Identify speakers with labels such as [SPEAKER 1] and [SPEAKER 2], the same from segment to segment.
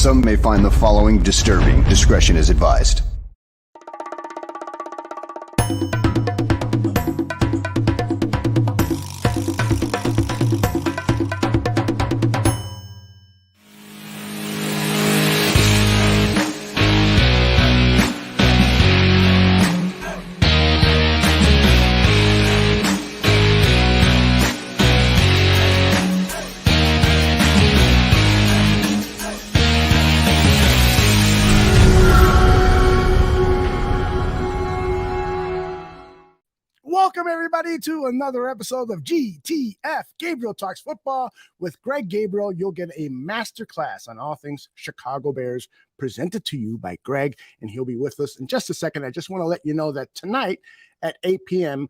[SPEAKER 1] Some may find the following disturbing. Discretion is advised.
[SPEAKER 2] Welcome, everybody, to another episode of GTF, Gabriel Talks Football. With Greg Gabriel, you'll get a masterclass on all things Chicago Bears, presented to you by Greg, and he'll be with us in just a second. I just want to let you know that tonight at 8 p.m.,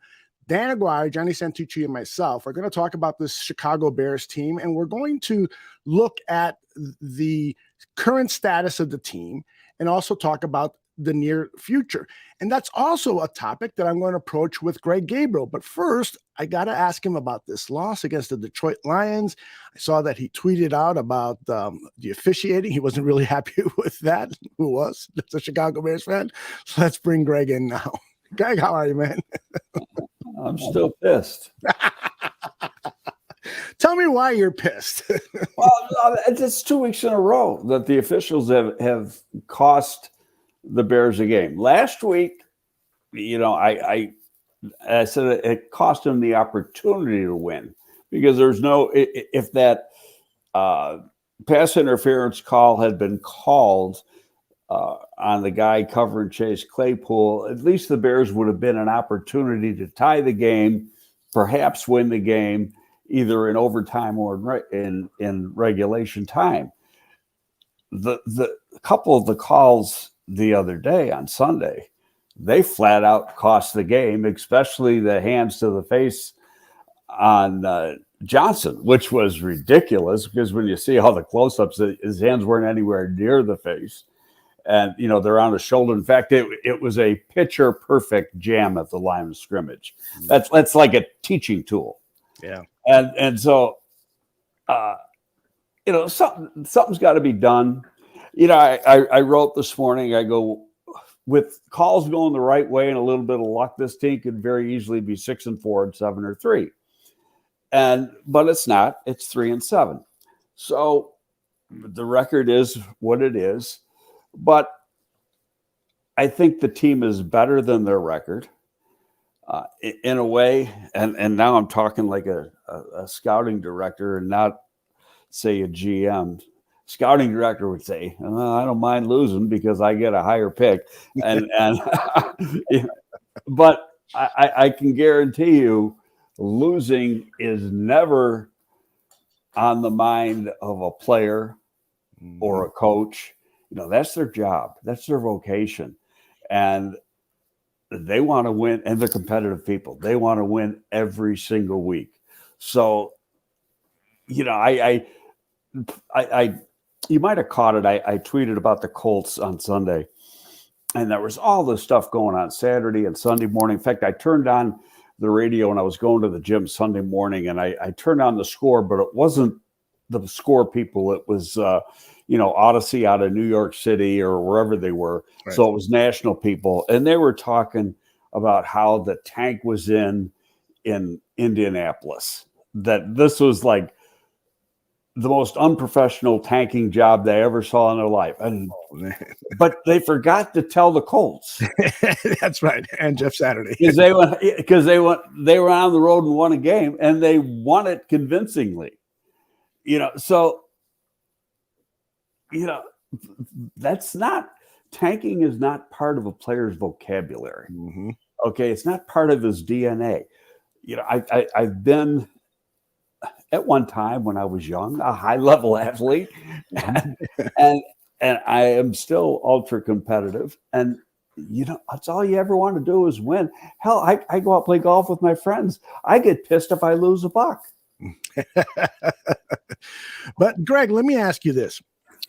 [SPEAKER 2] Dan Aguirre, Johnny Santucci, and myself are going to talk about this Chicago Bears team, and we're going to look at the current status of the team and also talk about the near future. And that's also a topic that I'm going to approach with Greg Gabriel. But first, I got to ask him about this loss against the Detroit Lions. I saw that he tweeted out about the officiating. He wasn't really happy with that. Who was? That's a Chicago Bears fan. So let's bring Greg in now. Greg, how are you, man?
[SPEAKER 3] I'm still pissed.
[SPEAKER 2] Tell me why you're pissed.
[SPEAKER 3] Well, it's 2 weeks in a row that the officials have cost the Bears a game. Last week, I said it cost them the opportunity to win because there's no, if that pass interference call had been called on the guy covering Chase Claypool, at least the Bears would have been an opportunity to tie the game, perhaps win the game, either in overtime or in regulation time. The couple of the calls the other day on Sunday, they flat out cost the game, especially the hands to the face on Johnson, which was ridiculous because when you see all the close-ups, his hands weren't anywhere near the face. And, they're on the shoulder. In fact, it was a pitcher perfect jam at the line of scrimmage. That's like a teaching tool.
[SPEAKER 2] Yeah.
[SPEAKER 3] And so, something's got to be done. I wrote this morning, I go, with calls going the right way and a little bit of luck, this team could very easily be 6-4 and 7-3. But it's not, it's 3-7. So the record is what it is. But I think the team is better than their record in a way. And now I'm talking like a scouting director and not, say, a GM. Scouting director would say, I don't mind losing because I get a higher pick. But I can guarantee you losing is never on the mind of a player or a coach. That's their job. That's their vocation. And they want to win, and they're competitive people. They want to win every single week. So, I you might have caught it. I tweeted about the Colts on Sunday, and there was all this stuff going on Saturday and Sunday morning. In fact, I turned on the radio when I was going to the gym Sunday morning, and I turned on the score, but it wasn't the score people. It was, Odyssey out of New York City or wherever they were. Right. So it was national people, and they were talking about how the tank was in Indianapolis, that this was like the most unprofessional tanking job they ever saw in their life. But they forgot to tell the Colts.
[SPEAKER 2] That's right. And Jeff Saturday.
[SPEAKER 3] Because they were on the road and won a game, and they won it convincingly. That's not, tanking is not part of a player's vocabulary. Mm-hmm. Okay. It's not part of his DNA. I've been, at one time when I was young, a high-level athlete, and I am still ultra competitive. And that's all you ever want to do is win. Hell, I go out play golf with my friends. I get pissed if I lose a buck.
[SPEAKER 2] But Greg, let me ask you this.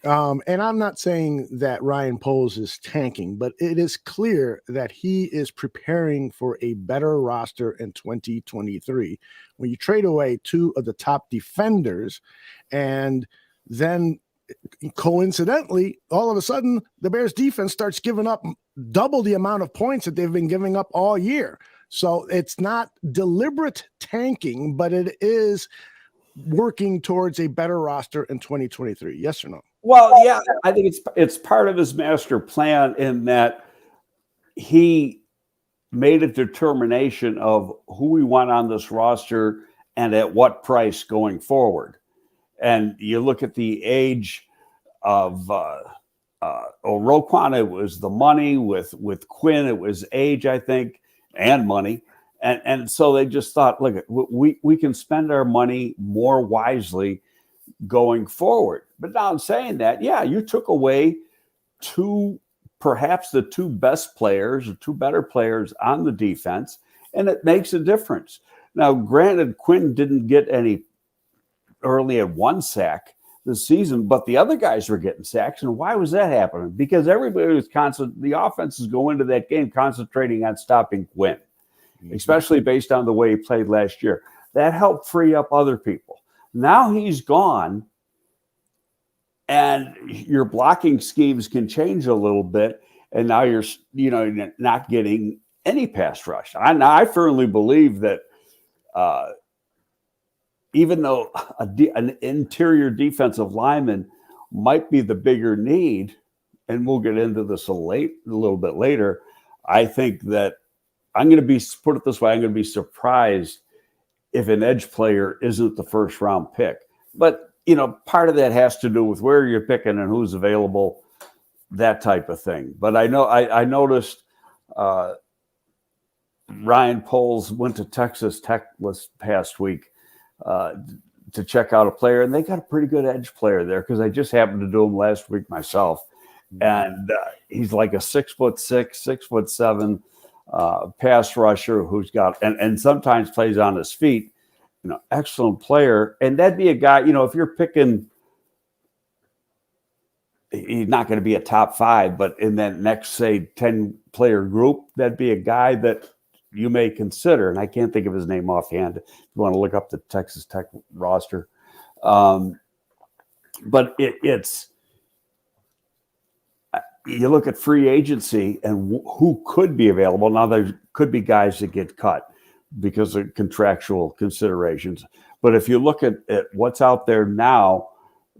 [SPEAKER 2] And I'm not saying that Ryan Poles is tanking, but it is clear that he is preparing for a better roster in 2023. When you trade away two of the top defenders and then coincidentally, all of a sudden, the Bears defense starts giving up double the amount of points that they've been giving up all year. So it's not deliberate tanking, but it is working towards a better roster in 2023. Yes or no?
[SPEAKER 3] Well, yeah, I think it's part of his master plan in that he made a determination of who we want on this roster and at what price going forward. And you look at the age of Roquan, it was the money. With Quinn, it was age, I think, and money. And so they just thought, look, we can spend our money more wisely going forward. But now in saying that, yeah, you took away perhaps the two best players or two better players on the defense, and it makes a difference. Now, granted, Quinn didn't get any early at one sack this season, but the other guys were getting sacks. And why was that happening? Because everybody was the offenses go into that game concentrating on stopping Quinn, especially based on the way he played last year. That helped free up other people. Now he's gone, and your blocking schemes can change a little bit, and now you're not getting any pass rush. I firmly believe that even though an interior defensive lineman might be the bigger need, and we'll get into this a little bit later, I think that I'm going to be surprised if an edge player isn't the first round pick. But, part of that has to do with where you're picking and who's available, that type of thing. But I noticed Ryan Poles went to Texas Tech this past week to check out a player, and they got a pretty good edge player there because I just happened to do him last week myself. And he's like a 6'6", 6'7" pass rusher who's got and sometimes plays on his feet. Excellent player. And that'd be a guy, if you're picking, he's not going to be a top 5, but in that next, say, 10-player group, that'd be a guy that you may consider. And I can't think of his name offhand. If you want to look up the Texas Tech roster. But it's you look at free agency and who could be available. Now, there could be guys that get cut because of contractual considerations. But if you look at what's out there now,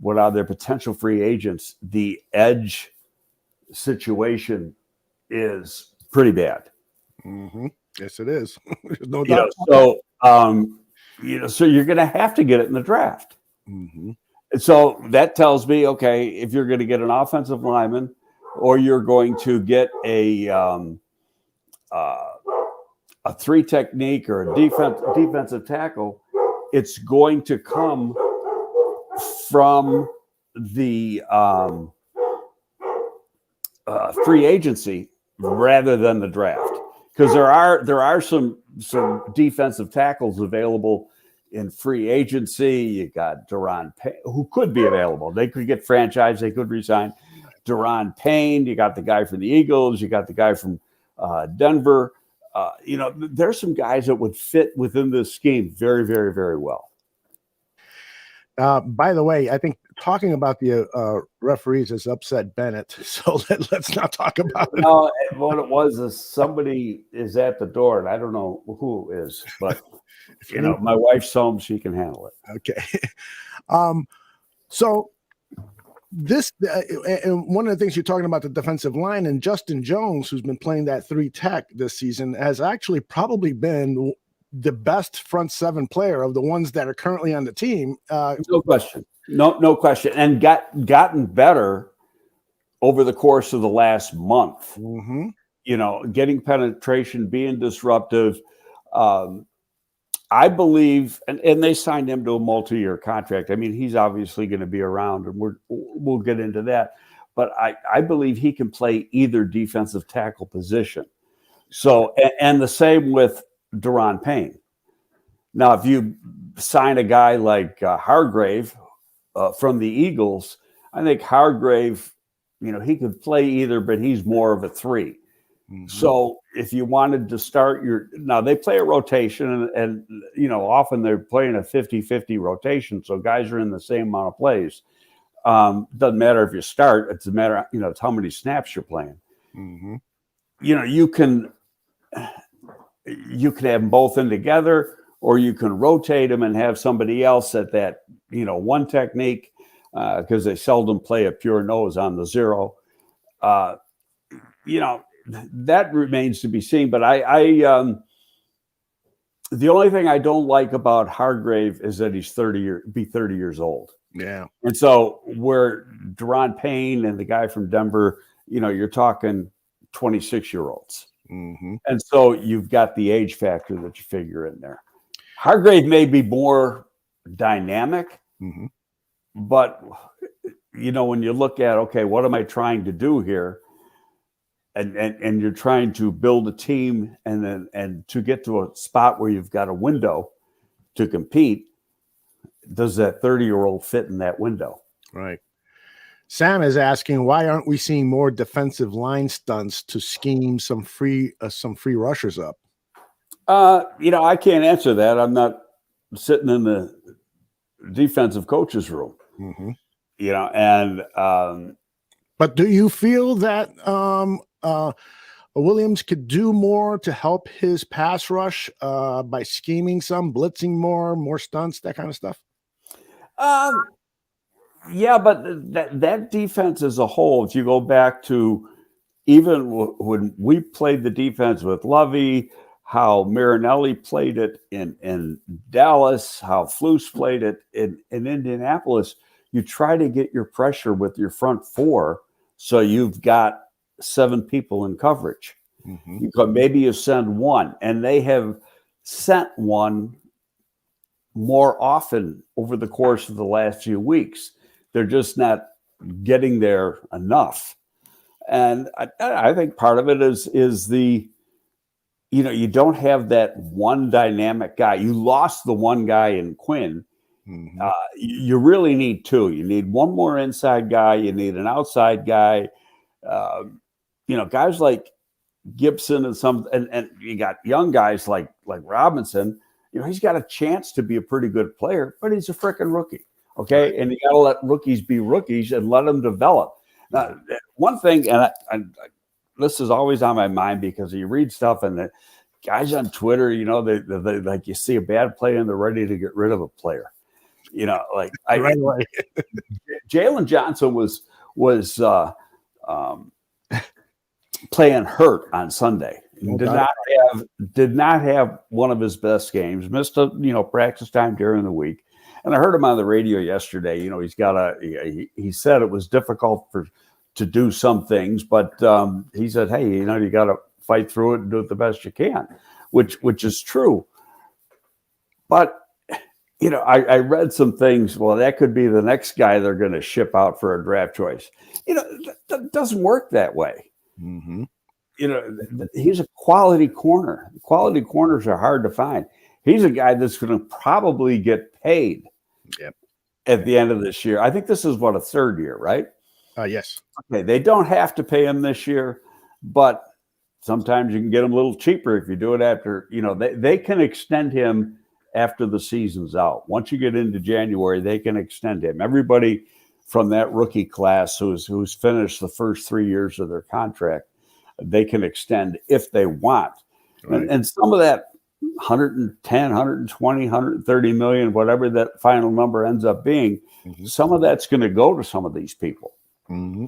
[SPEAKER 3] what are their potential free agents, the edge situation is pretty bad.
[SPEAKER 2] Mm-hmm. Yes, it is. There's no doubt.
[SPEAKER 3] So you're going to have to get it in the draft.
[SPEAKER 2] Mm-hmm.
[SPEAKER 3] So that tells me, okay, if you're going to get an offensive lineman or you're going to get a 3 technique or a defensive tackle, it's going to come from the free agency rather than the draft, because there are some defensive tackles available in free agency. You got Daron Payne, who could be available. They could get franchised. They could resign. Daron Payne. You got the guy from the Eagles. You got the guy from Denver. There's some guys that would fit within this scheme very, very, very well.
[SPEAKER 2] By the way, I think talking about the referees has upset Bennett, so let's not talk about it.
[SPEAKER 3] No, what it was is somebody is at the door, and I don't know who it is, but my wife's home; she can handle it.
[SPEAKER 2] Okay. So this and one of the things you're talking about, the defensive line, and Justin Jones, who's been playing that 3 tech this season, has actually probably been the best front 7 player of the ones that are currently on the team.
[SPEAKER 3] No question. No question. And gotten better over the course of the last month.
[SPEAKER 2] Mm-hmm.
[SPEAKER 3] Getting penetration, being disruptive. I believe, and they signed him to a multi-year contract. I mean, he's obviously going to be around, and we'll get into that. But I believe he can play either defensive tackle position. So, and the same with Daron Payne. Now, if you sign a guy like Hargrave from the Eagles, I think Hargrave, he could play either, but he's more of a 3. Mm-hmm. So if you wanted to start now they play a rotation and often they're playing a 50-50 rotation. So guys are in the same amount of plays. Doesn't matter if you start. It's a matter, it's how many snaps you're playing.
[SPEAKER 2] Mm-hmm.
[SPEAKER 3] You can have them both in together, or you can rotate them and have somebody else at that, one technique, because they seldom play a pure nose on the zero. That remains to be seen. But the only thing I don't like about Hargrave is that he's 30 years old.
[SPEAKER 2] Yeah.
[SPEAKER 3] And so where Deron Payne and the guy from Denver, you're talking 26-year-olds.
[SPEAKER 2] Mm-hmm.
[SPEAKER 3] And so you've got the age factor that you figure in there. Hargrave may be more dynamic,
[SPEAKER 2] mm-hmm.
[SPEAKER 3] but when you look at, okay, what am I trying to do here? And you're trying to build a team and to get to a spot where you've got a window to compete, does that 30-year-old fit in that window?
[SPEAKER 2] Right. Sam is asking, why aren't we seeing more defensive line stunts to scheme some free rushers up?
[SPEAKER 3] I can't answer that. I'm not sitting in the defensive coach's room.
[SPEAKER 2] Mm-hmm.
[SPEAKER 3] But
[SPEAKER 2] do you feel that Williams could do more to help his pass rush by scheming some, blitzing more stunts, that kind of stuff?
[SPEAKER 3] Yeah, but that defense as a whole, if you go back to even when we played the defense with Lovey, how Marinelli played it in Dallas, how Flus played it in Indianapolis, you try to get your pressure with your front four so you've got 7 people in coverage.
[SPEAKER 2] Mm-hmm.
[SPEAKER 3] Maybe you send one, and they have sent one more often over the course of the last few weeks. They're just not getting there enough. And I think part of it is the, you don't have that one dynamic guy. You lost the one guy in Quinn.
[SPEAKER 2] Mm-hmm.
[SPEAKER 3] You really need 2. You need one more inside guy. You need an outside guy. Guys like Gibson and you got young guys like Robinson. He's got a chance to be a pretty good player, but he's a freaking rookie. Okay. Right. And you got to let rookies be rookies and let them develop. Now, one thing, and this is always on my mind because you read stuff and the guys on Twitter, they like, you see a bad play and they're ready to get rid of a player.
[SPEAKER 2] Right away.
[SPEAKER 3] Jalen Johnson was playing hurt on Sunday. Did not have one of his best games. Missed practice time during the week. And I heard him on the radio yesterday. He said it was difficult to do some things, but he said, hey, you got to fight through it and do it the best you can, which is true. But I read some things. Well, that could be the next guy they're going to ship out for a draft choice. That doesn't work that way.
[SPEAKER 2] Mm-hmm.
[SPEAKER 3] He's a quality corner. Quality corners are hard to find. He's a guy that's going to probably get paid at the end of this year. I think this is a 3rd year, right?
[SPEAKER 2] Yes.
[SPEAKER 3] Okay. They don't have to pay him this year, but sometimes you can get him a little cheaper if you do it after, they can extend him after the season's out. Once you get into January, they can extend him. Everybody from that rookie class who's finished the first 3 years of their contract, they can extend if they want. Right. And some of that 110, 120, 130 million, whatever that final number ends up being, some of that's going to go to some of these people.
[SPEAKER 2] Mm-hmm.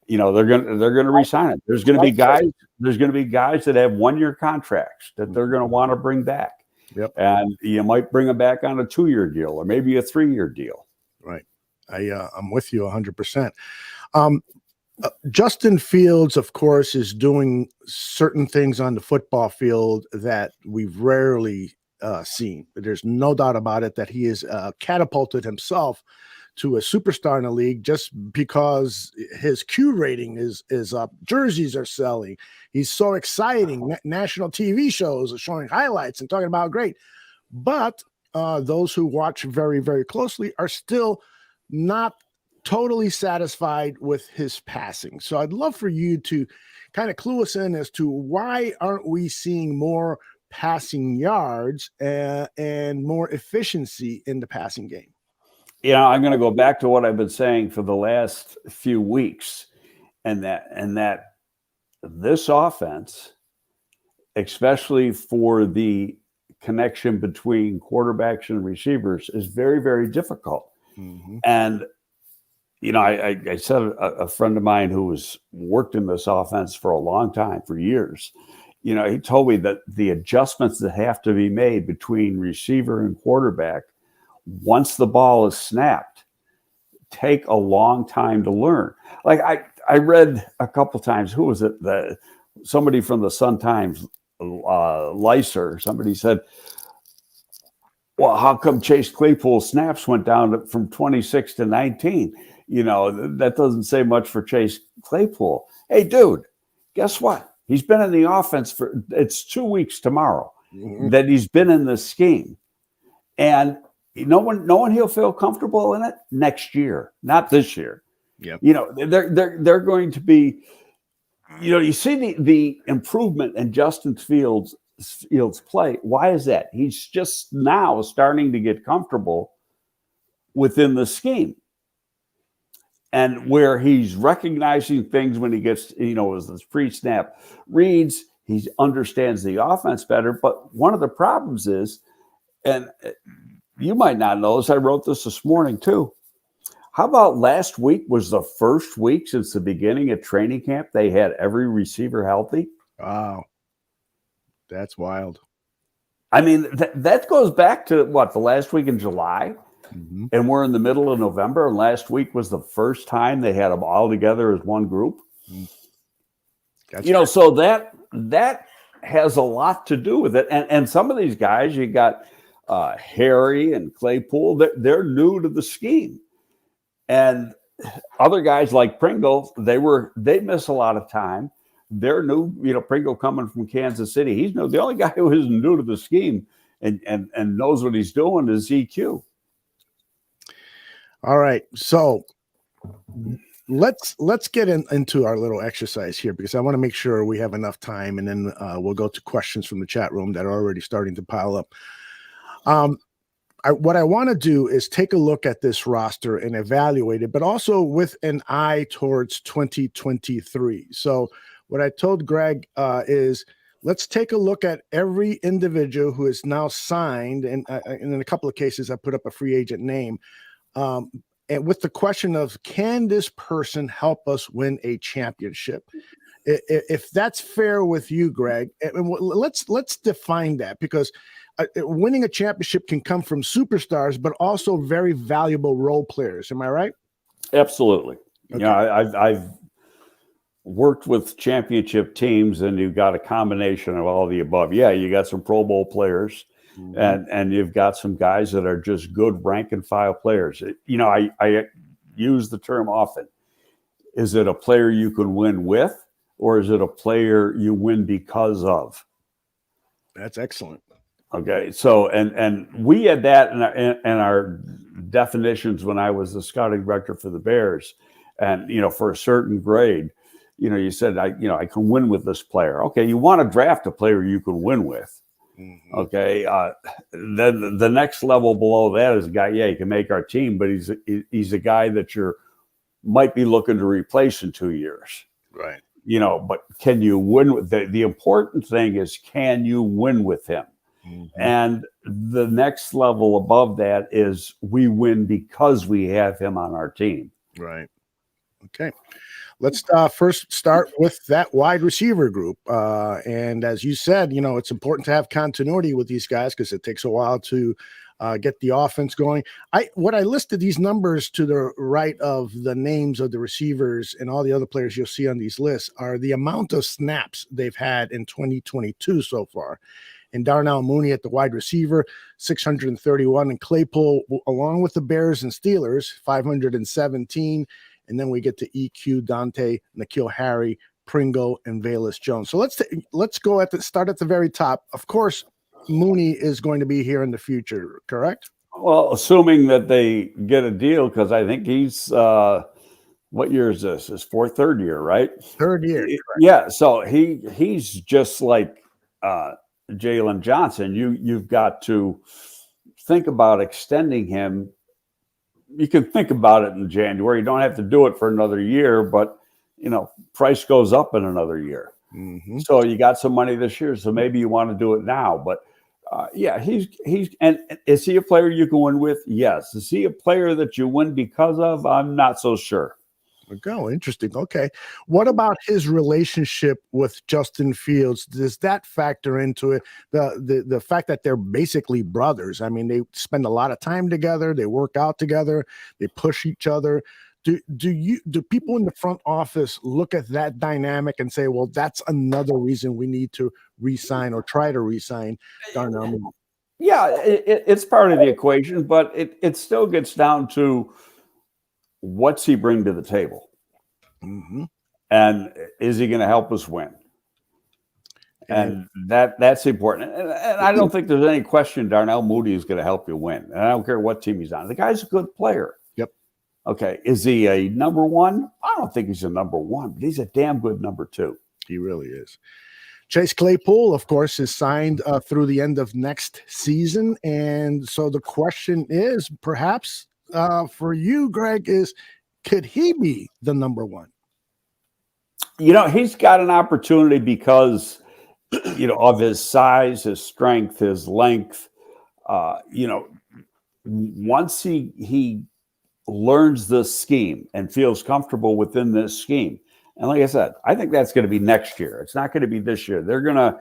[SPEAKER 3] They're going to resign it. There's going to be guys that have 1-year contracts that they're going to want to bring back.
[SPEAKER 2] Yep.
[SPEAKER 3] And you might bring them back on a 2-year deal or maybe a 3-year deal.
[SPEAKER 2] Right. I'm with you 100%. Justin Fields, of course, is doing certain things on the football field that we've rarely seen. There's no doubt about it that he has catapulted himself to a superstar in the league just because his Q rating is up. Jerseys are selling. He's so exciting. National TV shows are showing highlights and talking about how great. But those who watch very, very closely are still not totally satisfied with his passing. So I'd love for you to kind of clue us in as to why aren't we seeing more passing yards and more efficiency in the passing game?
[SPEAKER 3] I'm going to go back to what I've been saying for the last few weeks, and that this offense, especially for the connection between quarterbacks and receivers, is very, very difficult.
[SPEAKER 2] Mm-hmm.
[SPEAKER 3] And I said a friend of mine who has worked in this offense for a long time, for years, he told me that the adjustments that have to be made between receiver and quarterback once the ball is snapped take a long time to learn. Like I read a couple times, who was it? Somebody from the Sun-Times, Lyser, somebody said, well, how come Chase Claypool's snaps went down from 26 to 19? That doesn't say much for Chase Claypool. Hey, dude, guess what? He's been in the offense it's 2 weeks tomorrow that he's been in the scheme. And no one he'll feel comfortable in it next year, not this year.
[SPEAKER 2] Yeah.
[SPEAKER 3] They're going to be, you see the improvement in Justin Fields play. Why is that? He's just now starting to get comfortable within the scheme. And where he's recognizing things when he gets, as this pre-snap reads, he understands the offense better. But one of the problems is, and you might not know this, I wrote this morning too. How about last week was the first week since the beginning of training camp they had every receiver healthy?
[SPEAKER 2] Wow. That's wild.
[SPEAKER 3] I mean, that goes back to the last week in July?
[SPEAKER 2] Mm-hmm.
[SPEAKER 3] And we're in the middle of November, and last week was the first time they had them all together as one group.
[SPEAKER 2] That's
[SPEAKER 3] so that has a lot to do with it. And some of these guys, you got Harry and Claypool, they're new to the scheme. And other guys like Pringle, they miss a lot of time. They're new, Pringle coming from Kansas City. He's new. The only guy who isn't new to the scheme and knows what he's doing is EQ.
[SPEAKER 2] All right. So let's get into our little exercise here, because I want to make sure we have enough time, and then we'll go to questions from the chat room that are already starting to pile up. What I want to do is take a look at this roster and evaluate it, but also with an eye towards 2023. So what I told Greg is, let's take a look at every individual who is now signed, and in a couple of cases, I put up a free agent name. And with the question of, can this person help us win a championship? If that's fair with you, Greg, let's define that, because winning a championship can come from superstars, but also very valuable role players. Am I right?
[SPEAKER 3] Absolutely.
[SPEAKER 2] Okay.
[SPEAKER 3] I've worked with championship teams, and you've got a combination of all the above. Yeah, you got some Pro Bowl players. Mm-hmm. And you've got some guys that are just good rank and file players. I use the term often. Is it a player you can win with, or is it a player you win because of?
[SPEAKER 2] That's excellent.
[SPEAKER 3] Okay. So, and we had that in our definitions when I was the scouting director for the Bears. And, for a certain grade, you said, I can win with this player. Okay. You want to draft a player you can win with. Mm-hmm. Okay. Then the next level below that is a guy, he can make our team, but he's a guy that you might be looking to replace in 2 years.
[SPEAKER 2] Right.
[SPEAKER 3] But can you win with the important thing is, can you win with him? Mm-hmm. And the next level above that is, we win because we have him on our team.
[SPEAKER 2] Right. Okay. Let's first start with that wide receiver group. And as you said, it's important to have continuity with these guys, because it takes a while to get the offense going. I listed these numbers to the right of the names of the receivers and all the other players you'll see on these lists are the amount of snaps they've had in 2022 so far. And Darnell Mooney at the wide receiver, 631, and Claypool, along with the Bears and Steelers, 517. And then we get to EQ, Dante, N'Keal Harry, Pringle, and Velus Jones. So let's go start at the very top. Of course, Mooney is going to be here in the future, correct?
[SPEAKER 3] Well, assuming that they get a deal, because I think he's what year is this? His third year, right?
[SPEAKER 2] Third year.
[SPEAKER 3] Yeah. So he's just like Jalen Johnson. You've got to think about extending him you can think about it in January. You don't have to do it for another year, but price goes up in another year.
[SPEAKER 2] Mm-hmm.
[SPEAKER 3] So you got some money this year, so maybe you want to do it now. But he's and is he a player you can win with? Yes. Is he a player that you win because of? I'm not so sure.
[SPEAKER 2] Go interesting. Okay, what about his relationship with Justin Fields? Does that factor into it? The fact that they're basically brothers. I mean, they spend a lot of time together. They work out together. They push each other. Do people in the front office look at that dynamic and say, well, that's another reason we need to re-sign or try to re-sign Darnell Mooney?
[SPEAKER 3] Yeah, it's part of the equation, but it still gets down to what's he bring to the table, and is he going to help us win? And that's important. And I don't think there's any question Darnell Mooney is going to help you win. And I don't care what team he's on. The guy's a good player.
[SPEAKER 2] Yep.
[SPEAKER 3] Okay. Is he a number one? I don't think he's a number one, but he's a damn good number two.
[SPEAKER 2] He really is. Chase Claypool, of course, is signed through the end of next season. And so the question is, perhaps for you, Greg, is could he be the number one?
[SPEAKER 3] He's got an opportunity because, of his size, his strength, his length. Once he learns the scheme and feels comfortable within this scheme. And like I said, I think that's going to be next year. It's not going to be this year. They're going to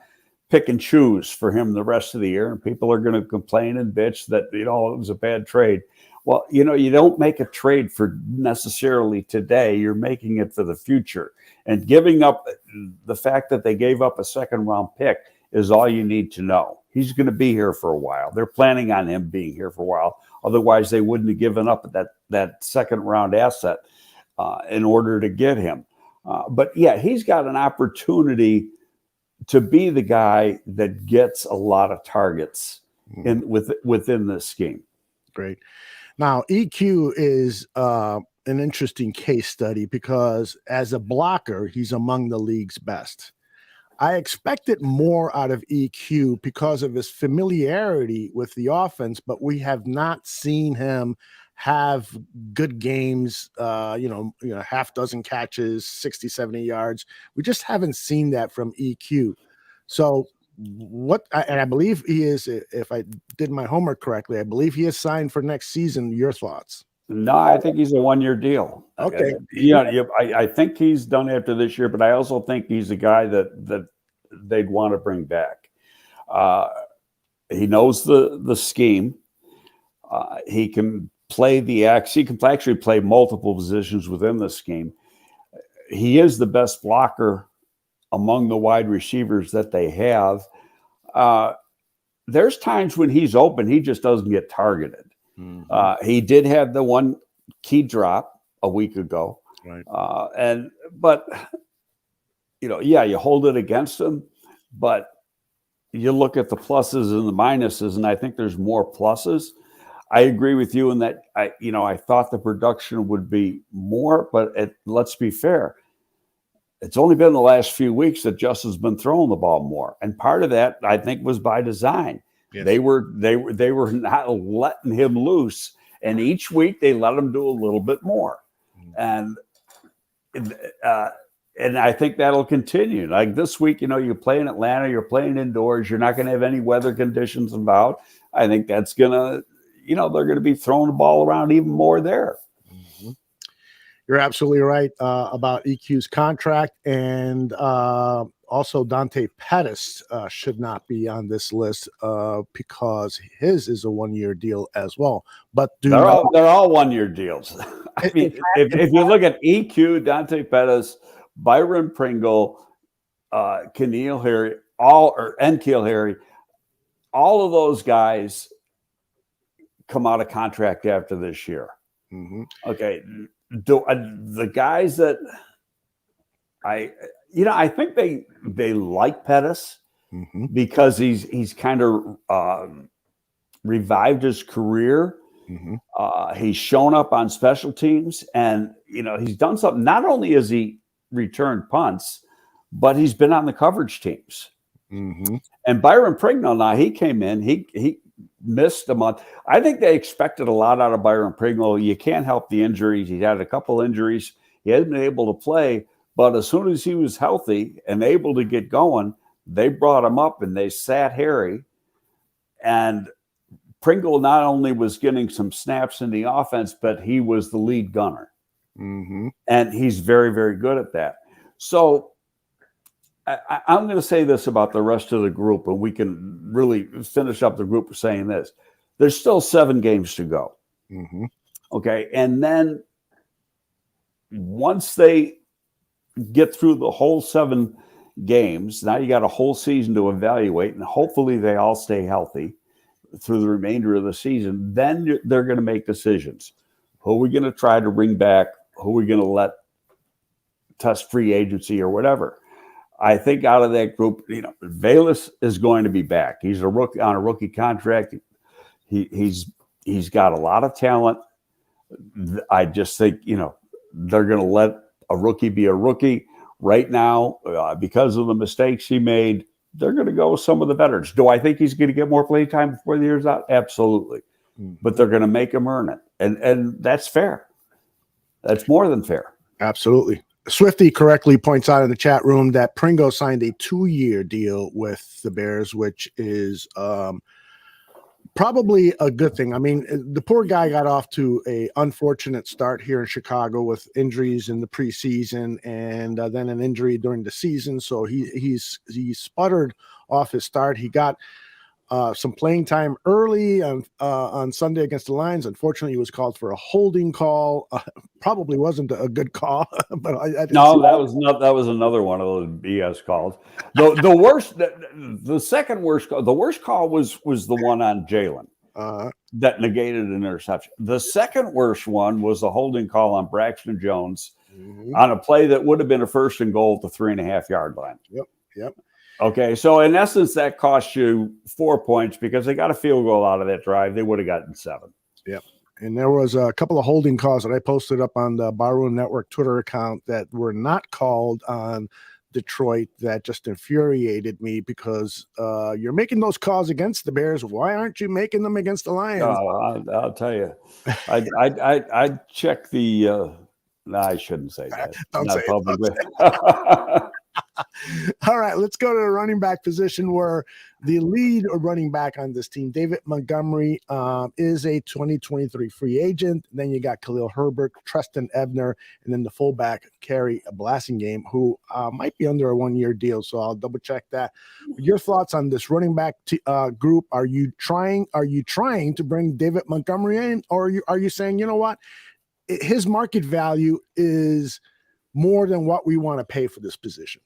[SPEAKER 3] pick and choose for him the rest of the year. And people are going to complain and bitch that, it was a bad trade. Well, you don't make a trade for necessarily today. You're making it for the future. And giving up the fact that they gave up a second round pick is all you need to know. He's going to be here for a while. They're planning on him being here for a while. Otherwise, they wouldn't have given up that second round asset in order to get him. But yeah, he's got an opportunity to be the guy that gets a lot of targets within this scheme.
[SPEAKER 2] Great. Now, EQ is an interesting case study because as a blocker, he's among the league's best. I expected more out of EQ because of his familiarity with the offense, but we have not seen him have good games, half dozen catches, 60, 70 yards. We just haven't seen that from EQ. So I believe he is, if I did my homework correctly, I believe he is signed for next season. Your thoughts?
[SPEAKER 3] No, I think he's a one-year deal.
[SPEAKER 2] Okay.
[SPEAKER 3] I think he's done after this year, but I also think he's a guy that they'd want to bring back. He knows the scheme. He can play the X. He can actually play multiple positions within the scheme. He is the best blocker among the wide receivers that they have. There's times when he's open, he just doesn't get targeted. Mm-hmm. He did have the one key drop a week ago.
[SPEAKER 2] Right.
[SPEAKER 3] But you hold it against him, but you look at the pluses and the minuses, and I think there's more pluses. I agree with you in that I thought the production would be more, but let's be fair. It's only been the last few weeks that Justin's been throwing the ball more. And part of that, I think, was by design. Yes. They were not letting him loose. And each week they let him do a little bit more. And I think that'll continue. Like this week, you play in Atlanta, you're playing indoors, you're not going to have any weather conditions about. I think that's going to, they're going to be throwing the ball around even more there.
[SPEAKER 2] Mm-hmm. You're absolutely right about EQ's contract. And also Dante Pettis should not be on this list because his is a one-year deal as well. But they're
[SPEAKER 3] all one-year deals. I mean, if you look at EQ, Dante Pettis, Byron Pringle, N'Keal Harry, N'Keal Harry, all of those guys come out of contract after this year.
[SPEAKER 2] Mm-hmm.
[SPEAKER 3] Okay. The guys that I think they like Pettis
[SPEAKER 2] mm-hmm.
[SPEAKER 3] because he's kind of revived his career.
[SPEAKER 2] Mm-hmm.
[SPEAKER 3] He's shown up on special teams, and he's done something. Not only has he returned punts, but he's been on the coverage teams.
[SPEAKER 2] Mm-hmm.
[SPEAKER 3] And Byron Pringle, now he came in, he missed a month. I think they expected a lot out of Byron Pringle. You can't help the injuries. He had a couple injuries. He hasn't been able to play, but as soon as he was healthy and able to get going, they brought him up and they sat Harry. And Pringle not only was getting some snaps in the offense, but he was the lead gunner.
[SPEAKER 2] Mm-hmm.
[SPEAKER 3] And he's very, very good at that. So I'm going to say this about the rest of the group, and we can really finish up the group saying this. There's still 7 games to go.
[SPEAKER 2] Mm-hmm.
[SPEAKER 3] Okay. And then once they get through the whole 7 games, now you got a whole season to evaluate, and hopefully they all stay healthy through the remainder of the season. Then they're going to make decisions. Who are we going to try to bring back? Who are we going to let test free agency or whatever? I think out of that group, Velus is going to be back. He's a rookie on a rookie contract. He's got a lot of talent. I just think, they're going to let a rookie be a rookie right now because of the mistakes he made. They're going to go with some of the veterans. Do I think he's going to get more play time before the year's out? Absolutely.
[SPEAKER 2] Mm-hmm.
[SPEAKER 3] But they're going to make him earn it. And that's fair. That's more than fair.
[SPEAKER 2] Absolutely. Swifty correctly points out in the chat room that Pringle signed a 2-year deal with the Bears, which is probably a good thing. I mean, the poor guy got off to a unfortunate start here in Chicago with injuries in the preseason and then an injury during the season. So he sputtered off his start. He got some playing time early on Sunday against the Lions. Unfortunately, he was called for a holding call. Probably wasn't a good call, but I
[SPEAKER 3] no, that was another one of those BS calls. The worst, the second worst call, the worst call was the one on Jalen that negated an interception. The second worst one was the holding call on Braxton Jones on a play that would have been a 1st and goal at the 3.5-yard line.
[SPEAKER 2] Yep.
[SPEAKER 3] Okay, so in essence, that cost you 4 points because they got a field goal out of that drive. They would have gotten 7.
[SPEAKER 2] Yep. And there was a couple of holding calls that I posted up on the Barroom Network Twitter account that were not called on Detroit that just infuriated me because you're making those calls against the Bears. Why aren't you making them against the Lions?
[SPEAKER 3] I'll tell you. I check the no, I shouldn't say that.
[SPEAKER 2] Don't
[SPEAKER 3] not
[SPEAKER 2] say
[SPEAKER 3] publicly.
[SPEAKER 2] All right, let's go to the running back position where the lead running back on this team, David Montgomery, is a 2023 free agent. Then you got Khalil Herbert, Treston Ebner, and then the fullback, Kerry Blasingame, who might be under a 1-year deal. So I'll double check that. Your thoughts on this running back group? Are you trying to bring David Montgomery in, or are you saying, you know what, his market value is more than what we want to pay for this position?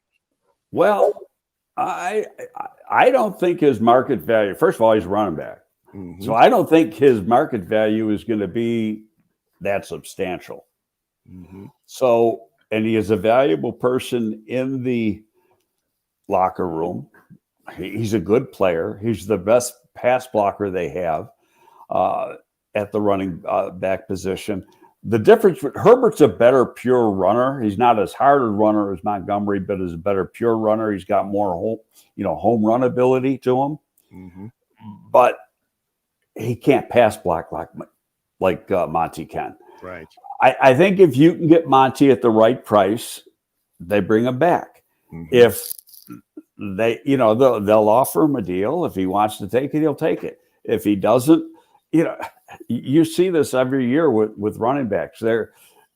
[SPEAKER 3] Well, I don't think his market value, first of all, he's running back.
[SPEAKER 2] Mm-hmm.
[SPEAKER 3] So I don't think his market value is going to be that substantial.
[SPEAKER 2] Mm-hmm.
[SPEAKER 3] So, and he is a valuable person in the locker room. He's a good player. He's the best pass blocker they have at the running back position. The difference with Herbert's a better pure runner. He's not as hard a runner as Montgomery, but is a better pure runner. He's got more home run ability to him.
[SPEAKER 2] Mm-hmm.
[SPEAKER 3] But he can't pass block like Monty can.
[SPEAKER 2] Right.
[SPEAKER 3] I think if you can get Monty at the right price, they bring him back.
[SPEAKER 2] Mm-hmm.
[SPEAKER 3] If they, they'll offer him a deal. If he wants to take it, he'll take it. If he doesn't, you see this every year with running backs.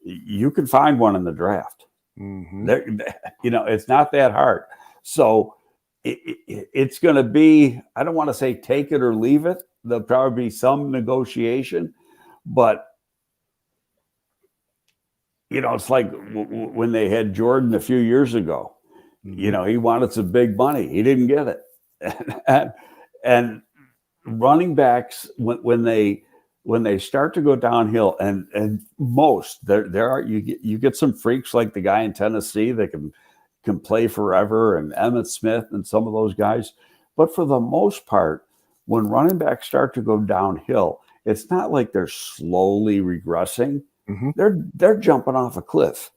[SPEAKER 3] You can find one in the draft.
[SPEAKER 2] Mm-hmm.
[SPEAKER 3] It's not that hard. So it's going to be, I don't want to say take it or leave it. There'll probably be some negotiation, but it's like when they had Jordan a few years ago.
[SPEAKER 2] Mm-hmm.
[SPEAKER 3] He wanted some big money. He didn't get it. and running backs, when they start to go downhill, and most there are you get some freaks like the guy in Tennessee that can play forever, and Emmitt Smith and some of those guys. But for the most part, when running backs start to go downhill, it's not like they're slowly regressing.
[SPEAKER 2] Mm-hmm.
[SPEAKER 3] They're jumping off a cliff.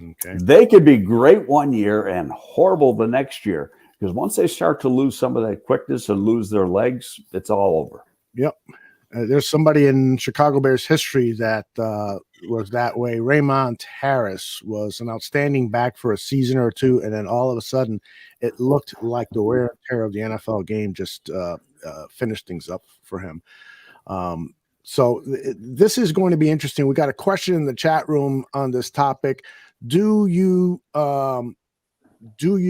[SPEAKER 2] Okay.
[SPEAKER 3] They could be great one year and horrible the next year because once they start to lose some of that quickness and lose their legs, it's all over.
[SPEAKER 2] Yep. There's somebody in Chicago Bears history that was that way. Raymond Harris was an outstanding back for a season or two, and then all of a sudden it looked like the wear and tear of the NFL game just finished things up for him. So this is going to be interesting. We got a question in the chat room on this topic. Do you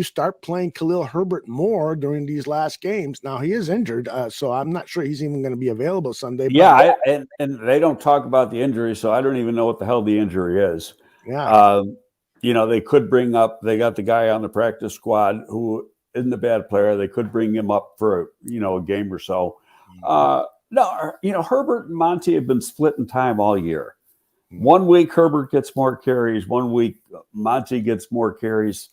[SPEAKER 2] start playing Khalil Herbert more during these last games? Now he is injured, so I'm not sure he's even going to be available Sunday.
[SPEAKER 3] Yeah, and they don't talk about the injury, so I don't even know what the hell the injury is.
[SPEAKER 2] Yeah,
[SPEAKER 3] They could bring up. They got the guy on the practice squad who isn't a bad player. They could bring him up for a game or so. No, Herbert and Monty have been splitting time all year. 1 week Herbert gets more carries. 1 week Monty gets more carries.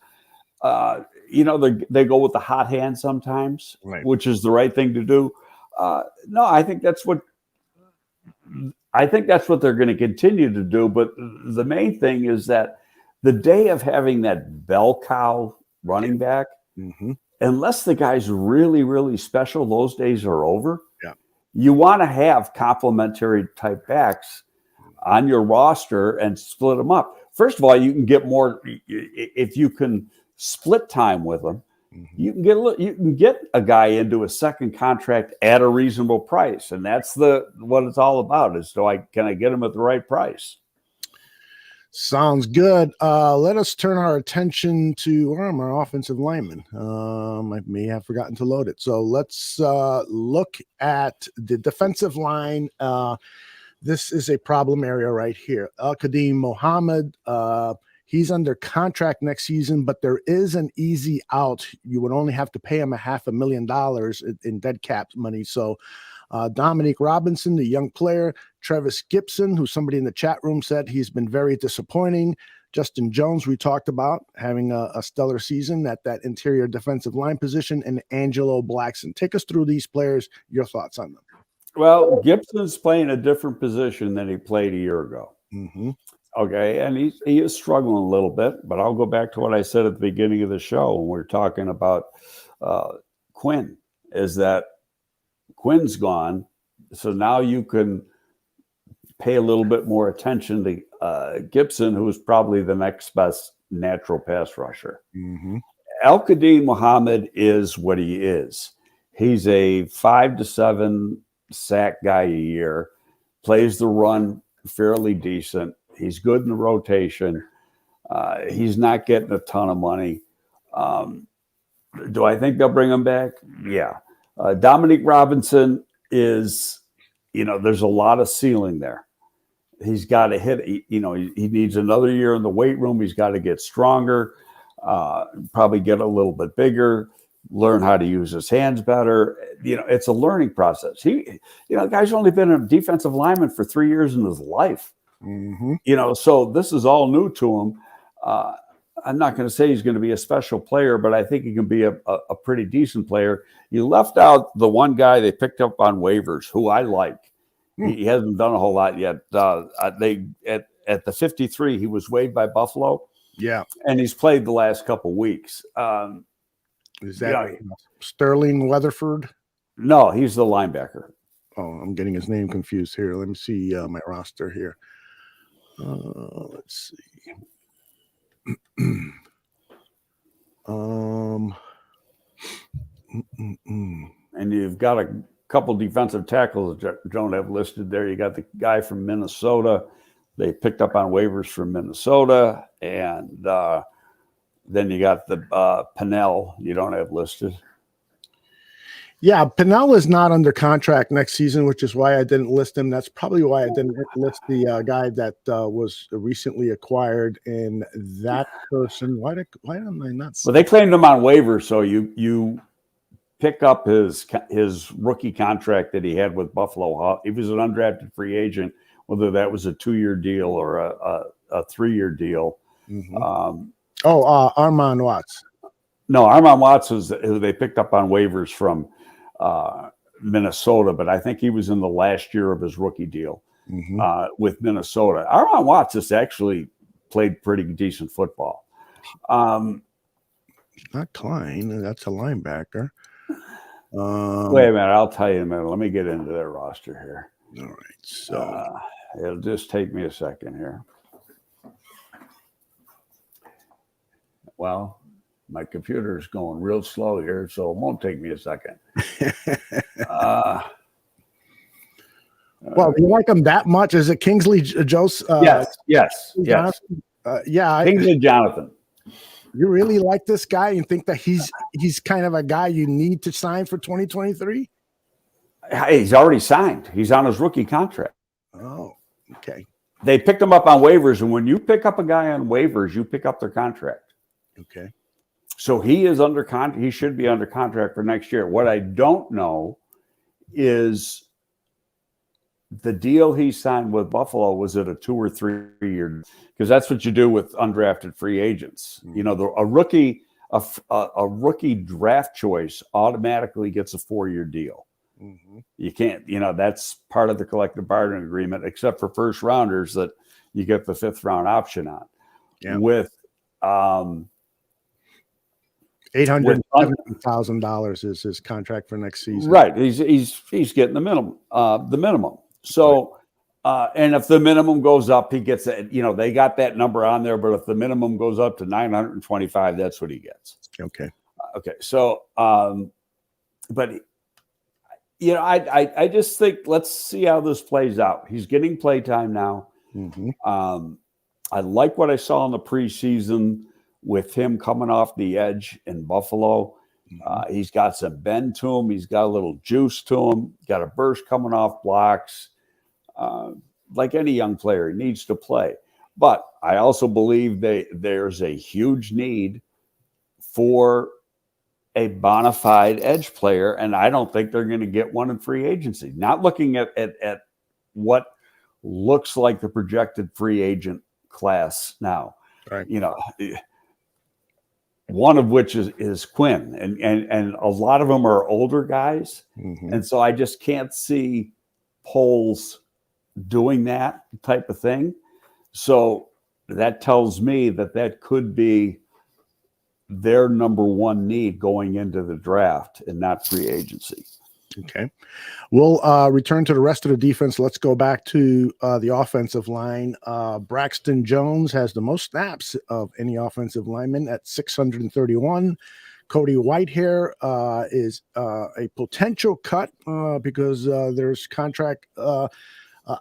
[SPEAKER 3] They go with the hot hand sometimes,
[SPEAKER 2] right,
[SPEAKER 3] which is the right thing to do. No, I think that's what they're going to continue to do. But the main thing is that the day of having that bell cow running back, unless the guy's really, really special, those days are over.
[SPEAKER 2] Yeah.
[SPEAKER 3] You want to have complementary type backs on your roster and split them up. First of all, you can get more if you can split time with them. You can get a guy into a second contract at a reasonable price, and that's what it's all about. Is can I get him at the right price?
[SPEAKER 2] Sounds good. Let us turn our attention to our offensive lineman. I may have forgotten to load it. So let's look at the defensive line. This is a problem area right here. Al-Qadim Mohammed, he's under contract next season, but there is an easy out. You would only have to pay him $500,000 in dead cap money. So Dominique Robinson, the young player, Travis Gibson, who somebody in the chat room said he's been very disappointing. Justin Jones, we talked about having a stellar season at that interior defensive line position, and Angelo Blackson. Take us through these players, your thoughts on them.
[SPEAKER 3] Well, Gibson's playing a different position than he played a year ago. Okay, and he is struggling a little bit, but I'll go back to what I said at the beginning of the show when we were talking about Quinn, is that Quinn's gone, so now you can pay a little bit more attention to Gibson, who is probably the next best natural pass rusher. Al-Qadim Muhammad is what he is. He's a 5 to 7 sack guy a year, plays the run fairly decent. He's good in the rotation. He's not getting a ton of money. Do I think they'll bring him back? Yeah. Dominique Robinson is, there's a lot of ceiling there. He's got to hit, he needs another year in the weight room. He's got to get stronger, probably get a little bit bigger, learn how to use his hands better. It's a learning process. The guy's only been a defensive lineman for 3 years in his life. So this is all new to him. I'm not going to say he's going to be a special player, but I think he can be a pretty decent player. You left out the one guy they picked up on waivers, who I like. He hasn't done a whole lot yet. At the 53, he was waived by Buffalo.
[SPEAKER 2] Yeah,
[SPEAKER 3] and he's played the last couple weeks.
[SPEAKER 2] Is that Sterling Weatherford?
[SPEAKER 3] No, he's the linebacker.
[SPEAKER 2] Oh, I'm getting his name confused here. Let me see my roster here. Let's see.
[SPEAKER 3] And you've got a couple defensive tackles that don't have listed there. You got the guy from Minnesota. They picked up on waivers from Minnesota. And then you got the Pennell you don't have listed.
[SPEAKER 2] Yeah, Pennell is not under contract next season, which is why I didn't list him. That's probably why I didn't list the guy that was recently acquired. And that person, why am I not?
[SPEAKER 3] Well, they claimed him on waivers, so you pick up his rookie contract that he had with Buffalo. He was an undrafted free agent, whether that was a 2-year deal or a 3-year deal.
[SPEAKER 2] Armand Watts.
[SPEAKER 3] No, Armand Watts was who they picked up on waivers from Minnesota, but I think he was in the last year of his rookie deal with Minnesota. Armand Watts has actually played pretty decent football.
[SPEAKER 2] Not Klein. That's a linebacker.
[SPEAKER 3] Wait a minute. I'll tell you in a minute. Let me get into their roster here.
[SPEAKER 2] All right. So
[SPEAKER 3] it'll just take me a second here. Well, my computer is going real slow here, so it won't take me a second.
[SPEAKER 2] well, do you like him that much? Is it Kingsley Joseph?
[SPEAKER 3] Yes. Kingsley Jonathan.
[SPEAKER 2] You really like this guy and think that he's kind of a guy you need to sign for 2023?
[SPEAKER 3] He's already signed. He's on his rookie contract.
[SPEAKER 2] Oh, okay.
[SPEAKER 3] They picked him up on waivers, and when you pick up a guy on waivers, you pick up their contract.
[SPEAKER 2] Okay.
[SPEAKER 3] So he is under contract. He should be under contract for next year. What I don't know is the deal he signed with Buffalo, was it a 2 or 3 year? Because that's what you do with undrafted free agents. You know, a rookie draft choice automatically gets a 4-year deal.
[SPEAKER 2] Mm-hmm.
[SPEAKER 3] You can't, that's part of the collective bargaining agreement, except for first rounders that you get the 5th round option on.
[SPEAKER 2] Yeah.
[SPEAKER 3] With
[SPEAKER 2] $870,000 is his contract for next season.
[SPEAKER 3] Right. He's getting the minimum. So, and if the minimum goes up, he gets it. They got that number on there, but if the minimum goes up to 925, that's what he gets.
[SPEAKER 2] Okay.
[SPEAKER 3] Okay. So, but I just think let's see how this plays out. He's getting play time now.
[SPEAKER 2] Mm-hmm.
[SPEAKER 3] I like what I saw in the preseason with him coming off the edge in Buffalo. He's got some bend to him. He's got a little juice to him. Got a burst coming off blocks. Like any young player, he needs to play. But I also believe there's a huge need for a bona fide edge player, and I don't think they're going to get one in free agency. Not looking at what looks like the projected free agent class now.
[SPEAKER 2] Right.
[SPEAKER 3] One of which is Quinn, and a lot of them are older guys.
[SPEAKER 2] Mm-hmm.
[SPEAKER 3] And so I just can't see Poles doing that type of thing. So that tells me that could be their number one need going into the draft and not free agency.
[SPEAKER 2] Okay. We'll return to the rest of the defense. Let's go back to the offensive line. Braxton Jones has the most snaps of any offensive lineman at 631. Cody Whitehair is a potential cut because there's contract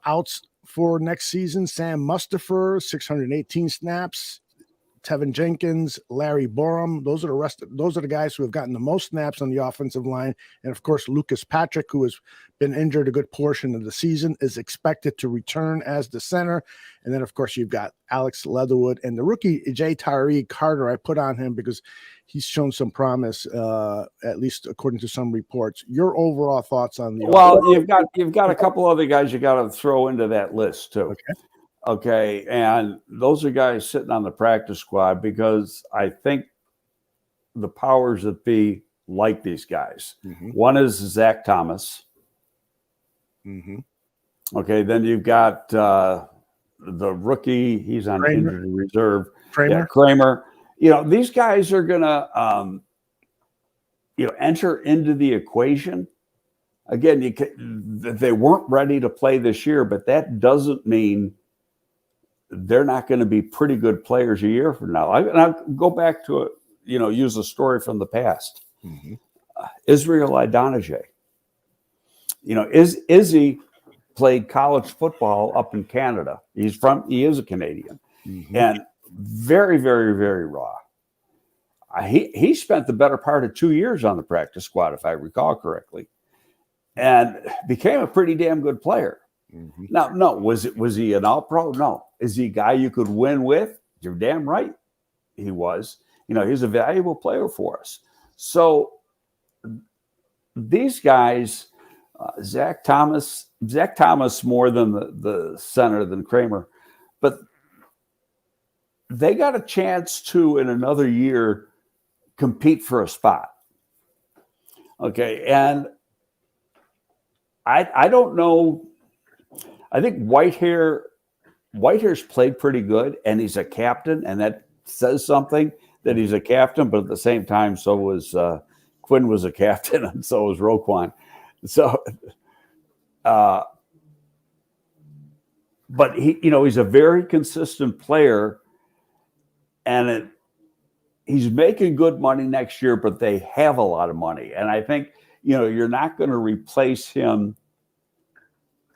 [SPEAKER 2] outs for next season. Sam Mustipher, 618 snaps. Tevin Jenkins, Larry Borum. Those are the guys who have gotten the most snaps on the offensive line. And of course, Lucas Patrick, who has been injured a good portion of the season, is expected to return as the center. And then of course, you've got Alex Leatherwood and the rookie Jay Tyree Carter. I put on him because he's shown some promise, at least according to some reports. Your overall thoughts on the offense?
[SPEAKER 3] You've got a couple other guys you got to throw into that list too. Okay, and those are guys sitting on the practice squad because I think the powers that be like these guys.
[SPEAKER 2] Mm-hmm.
[SPEAKER 3] One is Zach Thomas.
[SPEAKER 2] Mm-hmm.
[SPEAKER 3] Okay, then you've got the rookie. He's on injured reserve. Kramer. These guys are going to, enter into the equation. Again, they weren't ready to play this year, but that doesn't mean they're not going to be pretty good players a year from now. I'll go back to it, use a story from the past.
[SPEAKER 2] Mm-hmm.
[SPEAKER 3] Israel Idonije. Izzy played college football up in Canada. He is a Canadian.
[SPEAKER 2] Mm-hmm.
[SPEAKER 3] And very, very, very raw. He spent the better part of 2 years on the practice squad, if I recall correctly, and became a pretty damn good player.
[SPEAKER 2] Mm-hmm.
[SPEAKER 3] Now, no, was he an all-pro? No. Is he a guy you could win with? You're damn right he was. He's a valuable player for us. So these guys, Zach Thomas more than the center than Kramer, but they got a chance to, in another year, compete for a spot. Okay, and I don't know. I think Whitehair's played pretty good, and he's a captain, and that says something that he's a captain, but at the same time, so was Quinn was a captain, and so was Roquan. So, but he's a very consistent player, and he's making good money next year, but they have a lot of money. And I think, you're not going to replace him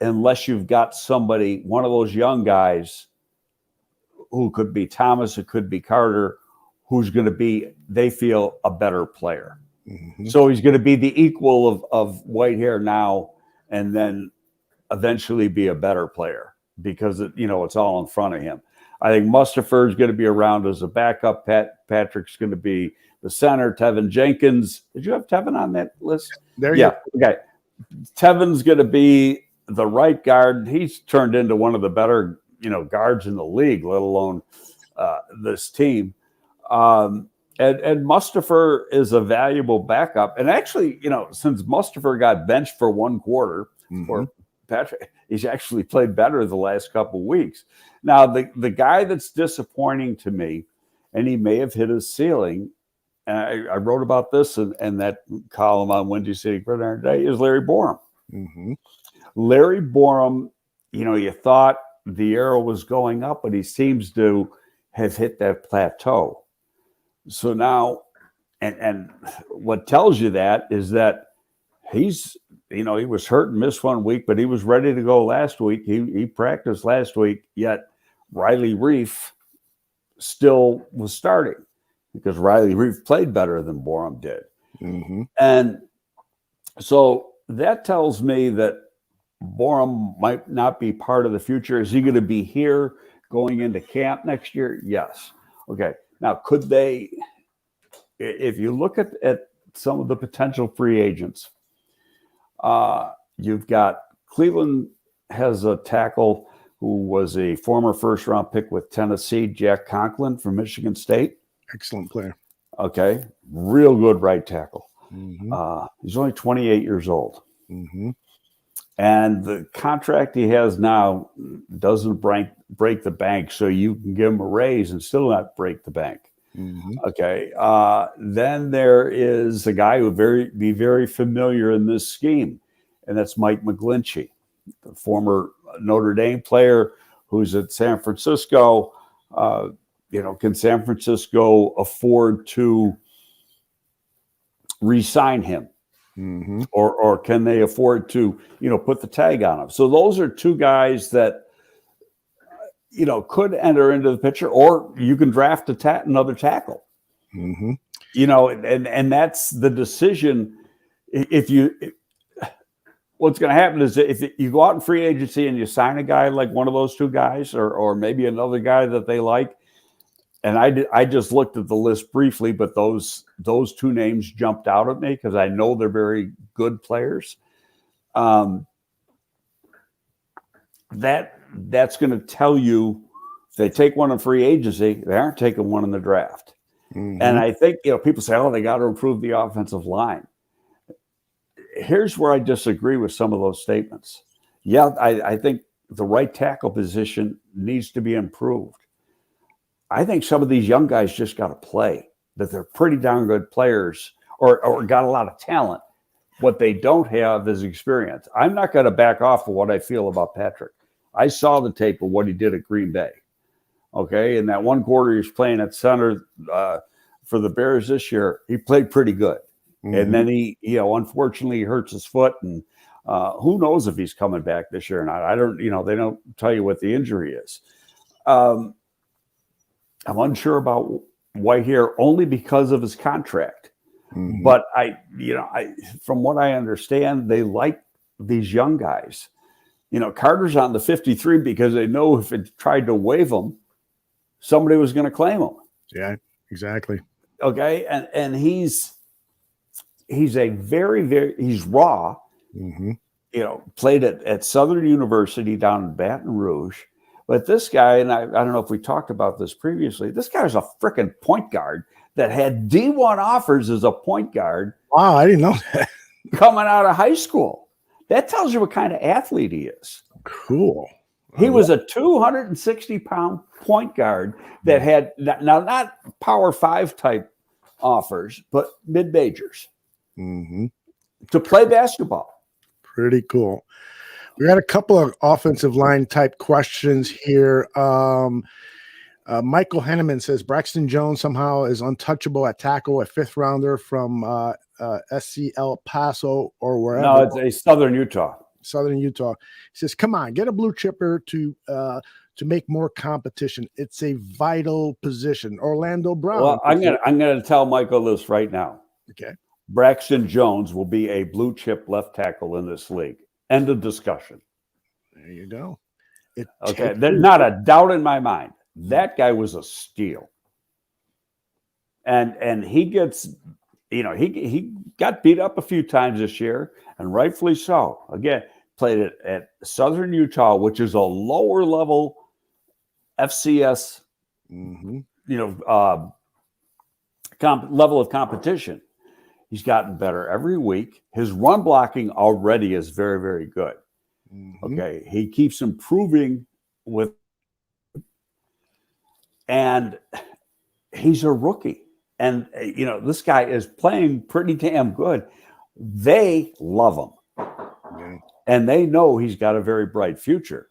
[SPEAKER 3] unless you've got somebody, one of those young guys who could be Thomas, it could be Carter, who's going to be, they feel, a better player. Mm-hmm. So he's going to be the equal of Whitehair now, and then eventually be a better player because it's all in front of him. I think Mustipher is going to be around as a backup. Patrick's going to be the center. Tevin Jenkins. Did you have Tevin on that list?
[SPEAKER 2] There you go.
[SPEAKER 3] Okay. Tevin's going to be the right guard. He's turned into one of the better, guards in the league, let alone this team. And Mustipher is a valuable backup. And actually, since Mustipher got benched for one quarter, for Patrick, he's actually played better the last couple of weeks. Now, the guy that's disappointing to me, and he may have hit his ceiling, and I wrote about this in that column on Windy City Gridiron Day, is Larry Borum. Mm-hmm. Larry Borum, you thought the arrow was going up, but he seems to have hit that plateau. So now, and what tells you that is that he's, he was hurt and missed 1 week, but he was ready to go last week. He practiced last week, yet Riley Reif still was starting because Riley Reif played better than Borum did. Mm-hmm. And so that tells me that Borum might not be part of the future. Is he going to be here going into camp next year? Yes. Okay. Now, could they, if you look at some of the potential free agents, you've got Cleveland has a tackle who was a former first-round pick with Tennessee, Jack Conklin from Michigan State.
[SPEAKER 2] Excellent player.
[SPEAKER 3] Okay. Real good right tackle. Mm-hmm. He's only 28 years old. Mm-hmm. And the contract he has now doesn't break the bank, so you can give him a raise and still not break the bank. Mm-hmm. Okay. Then there is a guy who would be very familiar in this scheme, and that's Mike McGlinchey, the former Notre Dame player who's at San Francisco. Can San Francisco afford to re-sign him? Mm-hmm. Or can they afford to, put the tag on him? So those are two guys that, could enter into the picture, or you can draft another tackle. Mm-hmm. And that's the decision. What's going to happen is if you go out in free agency and you sign a guy like one of those two guys, or maybe another guy that they like. And I just looked at the list briefly, but those two names jumped out at me because I know they're very good players. That's going to tell you if they take one in free agency, they aren't taking one in the draft. Mm-hmm. And I think, people say, they got to improve the offensive line. Here's where I disagree with some of those statements. Yeah, I think the right tackle position needs to be improved. I think some of these young guys just got to play, that they're pretty darn good players or got a lot of talent. What they don't have is experience. I'm not going to back off of what I feel about Patrick. I saw the tape of what he did at Green Bay. Okay. In that one quarter, he was playing at center for the Bears this year. He played pretty good. Mm-hmm. And then he unfortunately he hurts his foot, and who knows if he's coming back this year or not. I don't, they don't tell you what the injury is. I'm unsure about Whitehair only because of his contract. Mm-hmm. But from what I understand, they like these young guys. Carter's on the 53 because they know if it tried to waive him, somebody was going to claim him.
[SPEAKER 2] Yeah, exactly.
[SPEAKER 3] Okay. And he's a very, he's raw, mm-hmm. Played at Southern University down in Baton Rouge. But this guy, and I don't know if we talked about this previously, this guy's a freaking point guard that had D1 offers as a point guard.
[SPEAKER 2] Wow, I didn't know that.
[SPEAKER 3] Coming out of high school. That tells you what kind of athlete he is.
[SPEAKER 2] Cool.
[SPEAKER 3] He was a 260-pound point guard that had not Power 5 type offers, but mid-majors to play basketball.
[SPEAKER 2] Pretty cool. We got a couple of offensive line type questions here. Michael Henneman says Braxton Jones somehow is untouchable at tackle, a fifth rounder from SC El Paso or wherever.
[SPEAKER 3] No, it's a Southern Utah. He says, "Come on, get a blue chipper to make more competition. It's a vital position." Orlando Brown. Well, I'm gonna tell Michael this right now.
[SPEAKER 2] Okay.
[SPEAKER 3] Braxton Jones will be a blue chip left tackle in this league. End of discussion.
[SPEAKER 2] There you go.
[SPEAKER 3] Okay, there's not a doubt in my mind. That guy was a steal. And he gets, he got beat up a few times this year, and rightfully so. Again, played at Southern Utah, which is a lower level FCS, level of competition. He's gotten better every week. His run blocking already is very, very good. Okay, he keeps improving and he's a rookie. And, this guy is playing pretty damn good. They love him. Yeah. And they know he's got a very bright future.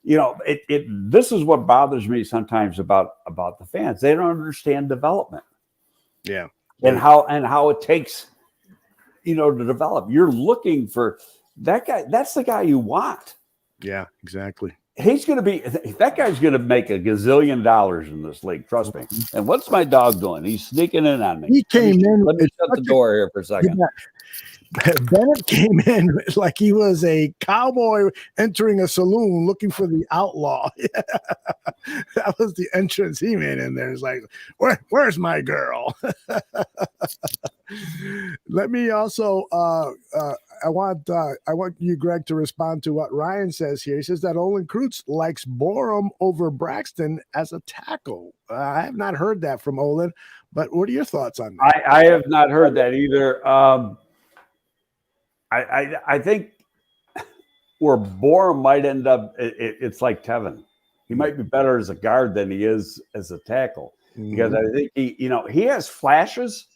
[SPEAKER 3] This is what bothers me sometimes about the fans. They don't understand development.
[SPEAKER 2] Yeah.
[SPEAKER 3] And how it takes, to develop. You're looking for that guy. That's the guy you want.
[SPEAKER 2] Yeah, exactly.
[SPEAKER 3] That guy's going to make $1 gazillion in this league. Trust me. And what's my dog doing? He's sneaking in on me.
[SPEAKER 2] He came in.
[SPEAKER 3] Let me shut the door here for a second.
[SPEAKER 2] Yeah. Bennett came in like he was a cowboy entering a saloon looking for the outlaw. That was the entrance he made in there. It's like, where's my girl? Let me also I want you, Greg, to respond to what Ryan says here. He says that Olin Kreutz likes Borum over Braxton as a tackle. I have not heard that from Olin, but what are your thoughts on that?
[SPEAKER 3] I have not heard that either. I think where Borum might end up, it's like Tevin. He might be better as a guard than he is as a tackle, because I think he has flashes,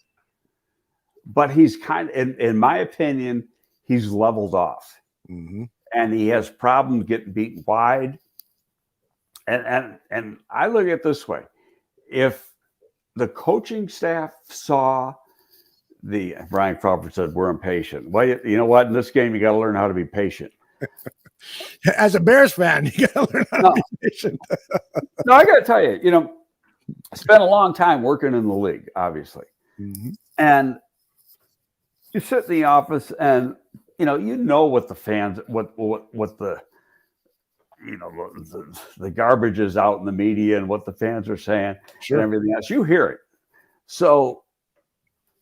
[SPEAKER 3] but he's kind of, in my opinion, he's leveled off, and he has problems getting beaten wide. And I look at it this way: if the coaching staff saw Brian Crawford said, we're impatient. Well, you know what? In this game, you got to learn how to be patient.
[SPEAKER 2] As a Bears fan, you got to learn how to be patient.
[SPEAKER 3] No, I got to tell you, I spent a long time working in the league, obviously. And you sit in the office and, what the fans, what the, the garbage is out in the media and what the fans are saying and everything else. You hear it. So,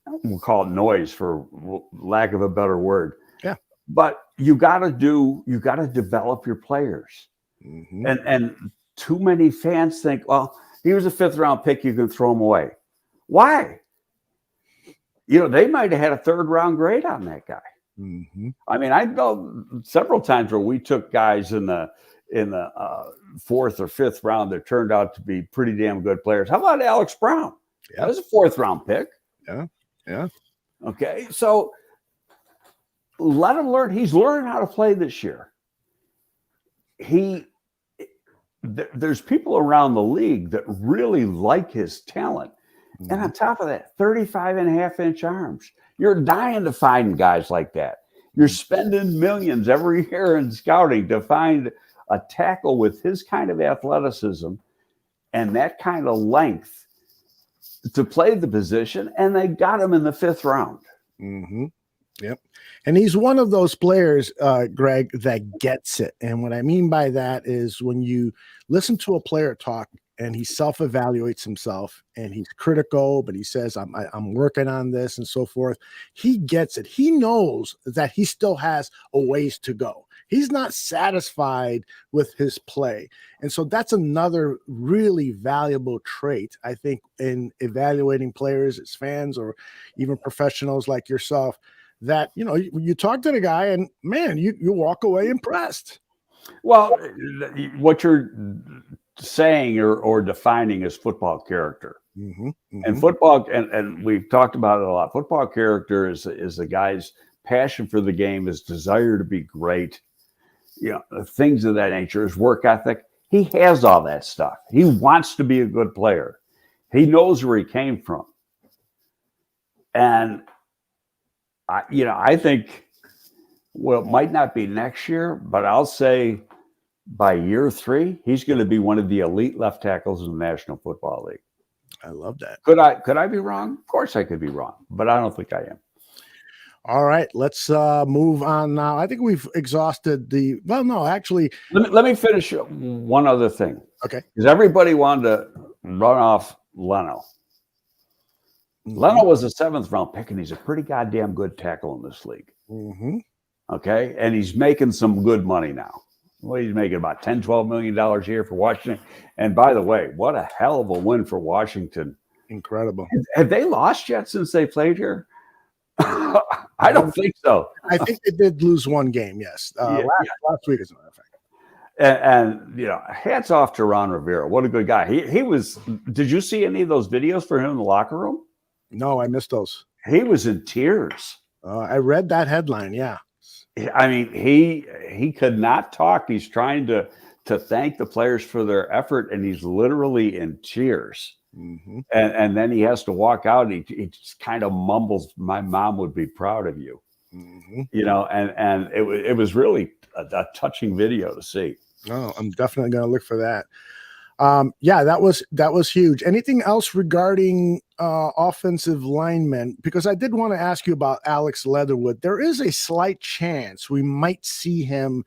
[SPEAKER 3] we'll call it noise for lack of a better word. Yeah. But you got to develop your players. And too many fans think, well, he was a 5th round pick. You can throw him away. Why? They might've had a 3rd round grade on that guy. I mean, I know several times where we took guys in the 4th or 5th round that turned out to be pretty damn good players. How about Alex Brown? Yeah. That was a 4th round pick.
[SPEAKER 2] Yeah. Yeah.
[SPEAKER 3] Okay. So let him learn. He's learning how to play this year. There's people around the league that really like his talent. And on top of that, 35.5-inch arms. You're dying to find guys like that. You're spending millions every year in scouting to find a tackle with his kind of athleticism and that kind of length to play the position, and they got him in the 5th round.
[SPEAKER 2] Yep. And he's one of those players, Greg, that gets it. And what I mean by that is when you listen to a player talk and he self-evaluates himself and he's critical, but he says, I'm working on this and so forth. He gets it. He knows that he still has a ways to go. He's not satisfied with his play. And so that's another really valuable trait, I think, in evaluating players as fans or even professionals like yourself, that, you talk to the guy and, man, you walk away impressed.
[SPEAKER 3] Well, what you're saying or defining is football character. And football, and we've talked about it a lot. Football character is the guy's passion for the game, his desire to be great, things of that nature, his work ethic. He has all that stuff. He wants to be a good player. He knows where he came from. And I think, well, it might not be next year, but I'll say by year 3, he's going to be one of the elite left tackles in the National Football League.
[SPEAKER 2] I love that.
[SPEAKER 3] Could I be wrong? Of course I could be wrong, but I don't think I am.
[SPEAKER 2] All right, let's move on now. I think we've exhausted let
[SPEAKER 3] me finish one other thing.
[SPEAKER 2] Okay.
[SPEAKER 3] Because everybody wanted to run off Leno. Leno was a 7th round pick, and he's a pretty goddamn good tackle in this league. Okay. And he's making some good money now. Well, he's making about $10, $12 million a year for Washington. And by the way, what a hell of a win for Washington.
[SPEAKER 2] Incredible.
[SPEAKER 3] Have they lost yet since they played here? I don't think so.
[SPEAKER 2] I think they did lose one game, yes. Last week, as a matter of fact.
[SPEAKER 3] And hats off to Ron Rivera. What a good guy. He was. Did you see any of those videos for him in the locker room?
[SPEAKER 2] No, I missed those.
[SPEAKER 3] He was in tears.
[SPEAKER 2] I read that headline. Yeah.
[SPEAKER 3] I mean, he could not talk. He's trying to thank the players for their effort, and he's literally in tears. And then he has to walk out. And he just kind of mumbles, "My mom would be proud of you." And it was really a touching video to see.
[SPEAKER 2] Oh, I'm definitely going to look for that. That was huge. Anything else regarding offensive linemen? Because I did want to ask you about Alex Leatherwood. There is a slight chance we might see him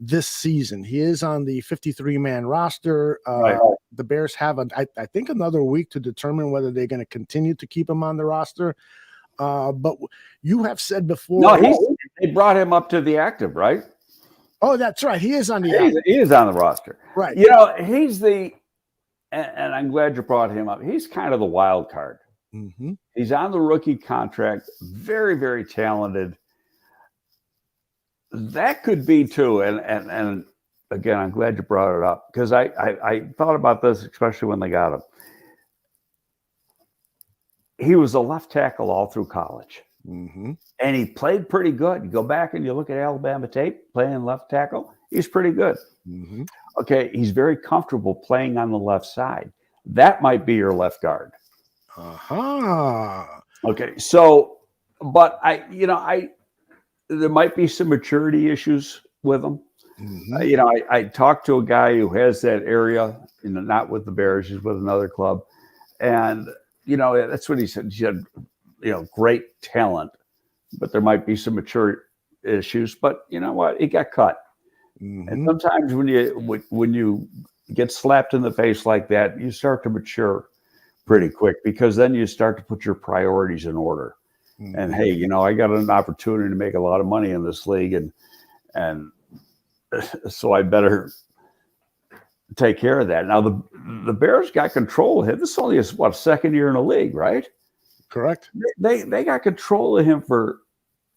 [SPEAKER 2] this season. He is on the 53-man roster.
[SPEAKER 3] Right.
[SPEAKER 2] The Bears have, I think, another week to determine whether they're going to continue to keep him on the roster. But you have said before.
[SPEAKER 3] No, they brought him up to the active, right?
[SPEAKER 2] Oh, that's right. He is on the
[SPEAKER 3] he is on the roster.
[SPEAKER 2] Right.
[SPEAKER 3] He's and I'm glad you brought him up. He's kind of the wild card. He's on the rookie contract, very, very talented. That could be too. And again, I'm glad you brought it up because I thought about this, especially when they got him. He was a left tackle all through college. And he played pretty good. You go back and you look at Alabama tape, playing left tackle, he's pretty good. Okay, he's very comfortable playing on the left side. That might be your left guard. Okay, so, but there might be some maturity issues with him. I talked to a guy who has that area, not with the Bears, he's with another club. And, that's what he said. He said, great talent, but there might be some mature issues. But you know what? It got cut. And sometimes when you get slapped in the face like that, you start to mature pretty quick because then you start to put your priorities in order. And hey, I got an opportunity to make a lot of money in this league, and so I better take care of that. Now the Bears got control of him. This only is second year in the league, right?
[SPEAKER 2] Correct.
[SPEAKER 3] They got control of him for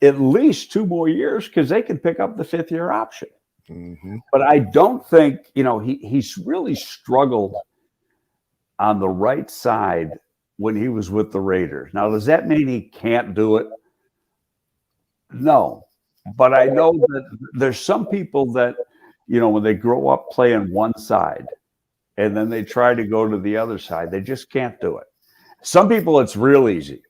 [SPEAKER 3] at least 2 more years because they can pick up the 5th-year option. But I don't think, he's really struggled on the right side when he was with the Raiders. Now, does that mean he can't do it? No. But I know that there's some people that, when they grow up playing one side and then they try to go to the other side, they just can't do it. Some people, it's real easy.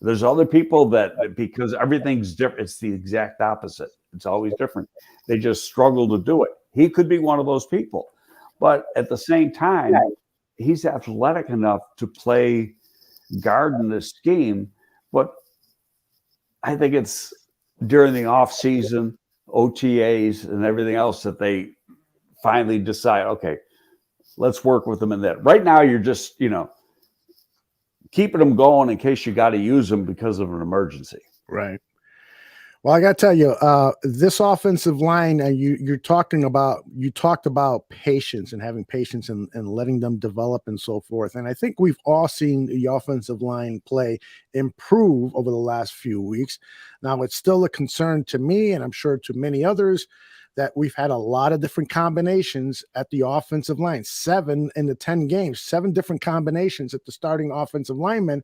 [SPEAKER 3] There's other people that, because everything's different, it's the exact opposite. It's always different. They just struggle to do it. He could be one of those people. But at the same time, he's athletic enough to play guard in this scheme. But I think it's during the off season, OTAs and everything else that they finally decide, okay, let's work with them in that. Right now, you're just, keeping them going in case you got to use them because of an emergency.
[SPEAKER 2] Right. Well, I got to tell you, this offensive line, you talked about patience and having patience and letting them develop and so forth. And I think we've all seen the offensive line play improve over the last few weeks. Now, it's still a concern to me, and I'm sure to many others, that we've had a lot of different combinations at the offensive line, 7 in the 10 games, 7 different combinations at the starting offensive lineman.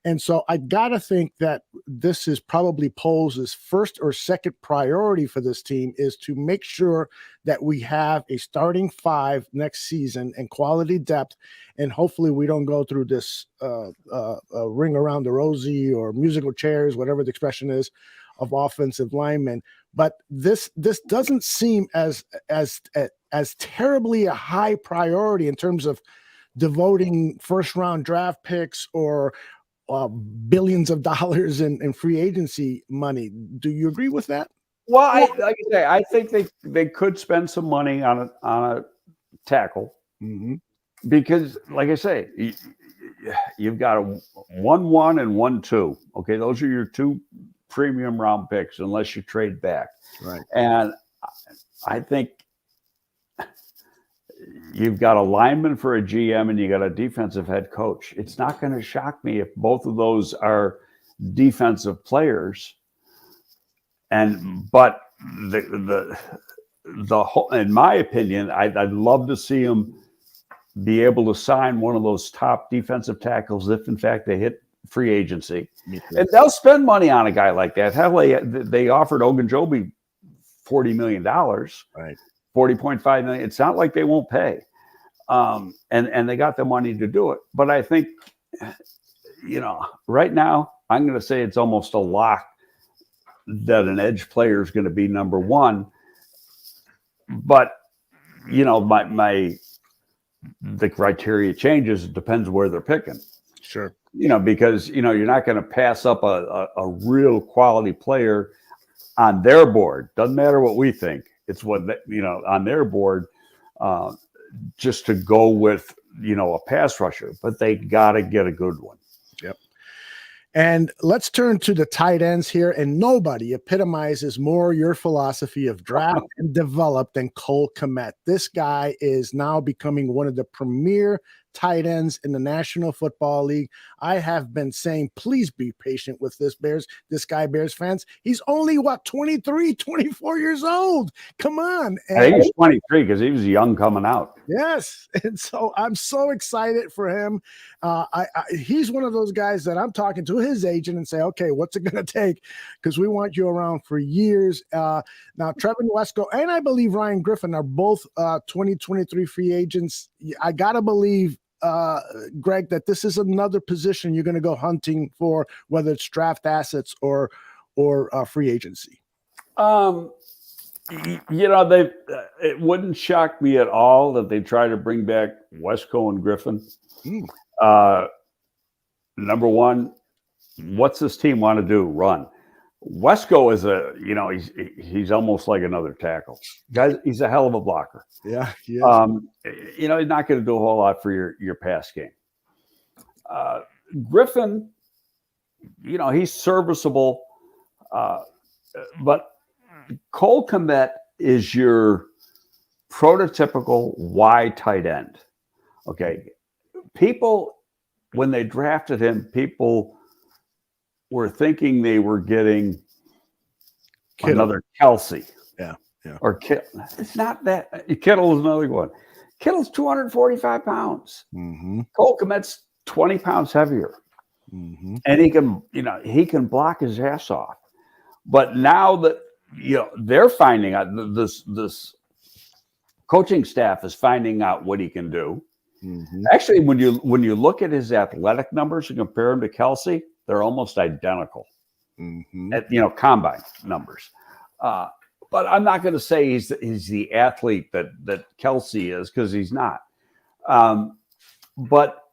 [SPEAKER 2] And so I got to think that this is probably Poles' first or second priority for this team, is to make sure that we have a starting 5 next season and quality depth. And hopefully we don't go through this ring around the rosy or musical chairs, whatever the expression is, of offensive linemen. But this doesn't seem as terribly a high priority in terms of devoting first round draft picks or billions of dollars in free agency money. Do you agree with that?
[SPEAKER 3] Well, I think they could spend some money on a tackle, because, like I say, you've got a 1-1 and 1-2. Okay, those are your 2 premium round picks, unless you trade back.
[SPEAKER 2] Right.
[SPEAKER 3] And I think you've got a lineman for a GM and you got a defensive head coach. It's not going to shock me if both of those are defensive players. But the whole, in my opinion, I'd love to see him be able to sign one of those top defensive tackles if, in fact, they hit free agency. And they'll spend money on a guy like that. Hell, they offered Ogunjobi $40 million.
[SPEAKER 2] Right.
[SPEAKER 3] $40.5 million. It's not like they won't pay. And they got the money to do it. But I think, right now, I'm going to say it's almost a lock that an edge player is going to be number 1. But, the criteria changes. It depends where they're picking.
[SPEAKER 2] Sure.
[SPEAKER 3] Because, you're not going to pass up a real quality player on their board. Doesn't matter what we think. It's what, on their board, just to go with, a pass rusher. But they got to get a good one.
[SPEAKER 2] Yep. And let's turn to the tight ends here. And nobody epitomizes more your philosophy of draft and develop than Cole Kmet. This guy is now becoming one of the premier tight ends in the National Football League. I have been saying, please be patient with this guy, Bears fans. He's only 23, 24 years old. Come on.
[SPEAKER 3] I think he's 23 because he was young coming out.
[SPEAKER 2] Yes. And so I'm so excited for him. He's one of those guys that I'm talking to his agent and say, okay, what's it going to take? Because we want you around for years. Now, Trevin Wesco and I believe Ryan Griffin are both 2023 free agents. I got to believe, Greg, that this is another position you're going to go hunting for, whether it's draft assets or free agency.
[SPEAKER 3] It wouldn't shock me at all that they try to bring back Wesco and Griffin. Number one, what's this team want to do? Run. Wesco is he's almost like another tackle. Guys, he's a hell of a blocker.
[SPEAKER 2] Yeah, he is.
[SPEAKER 3] He's not going to do a whole lot for your pass game. Griffin, he's serviceable, but Cole Kmet is your prototypical wide tight end. Okay, people, when they drafted him, people were thinking they were getting another Kelsey.
[SPEAKER 2] Yeah.
[SPEAKER 3] Or Kittle. It's not that. Kittle is another one. Kittle's 245 pounds. Cole Kmet's 20 pounds heavier. And he can block his ass off. But now that they're finding out, this coaching staff is finding out what he can do. Actually, when you look at his athletic numbers and compare him to Kelsey, they're almost identical at combine numbers. But I'm not going to say he's the athlete that Kelsey is, because he's not. But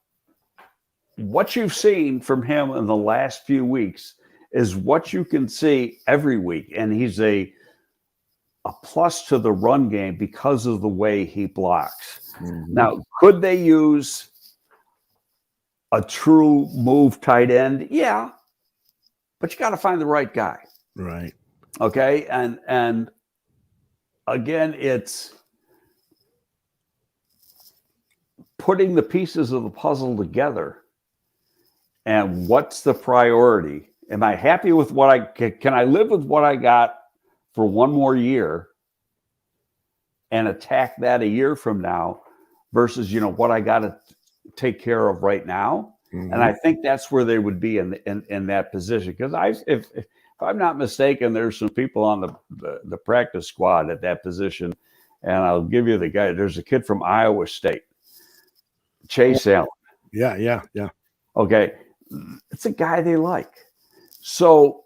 [SPEAKER 3] what you've seen from him in the last few weeks is what you can see every week, and he's a plus to the run game because of the way he blocks. Now, could they use a true move tight end? Yeah, but you got to find the right guy.
[SPEAKER 2] Right.
[SPEAKER 3] Okay. And again, it's putting the pieces of the puzzle together. And what's the priority? Am I happy with can I live with what I got for one more year? and attack that a year from now versus, what I got to take care of right now.
[SPEAKER 2] Mm-hmm.
[SPEAKER 3] And I think that's where they would be in that position. Because if I'm not mistaken, there's some people on the practice squad at that position. And I'll give you the guy. There's a kid from Iowa State, Chase Allen.
[SPEAKER 2] Yeah.
[SPEAKER 3] Okay. It's a guy they like. So,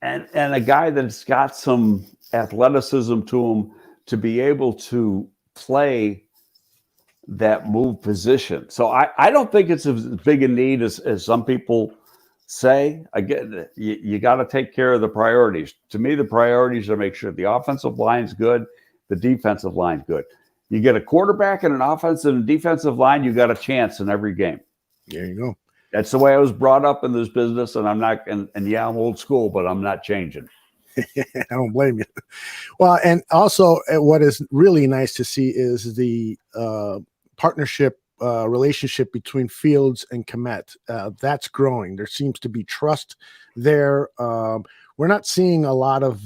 [SPEAKER 3] and a guy that's got some athleticism to him to be able to play that move position. So I don't think it's as big a need as some people say. Again, you got to take care of the priorities. To me, the priorities are make sure the offensive line's good, the defensive line's good. You get a quarterback and an offensive and defensive line, you got a chance in every game.
[SPEAKER 2] There you go.
[SPEAKER 3] That's the way I was brought up in this business, and I'm not. And yeah, I'm old school, but I'm not changing.
[SPEAKER 2] I don't blame you. Well, and also what is really nice to see is the partnership relationship between Fields and Kmet. That's growing. There seems to be trust there. We're not seeing a lot of,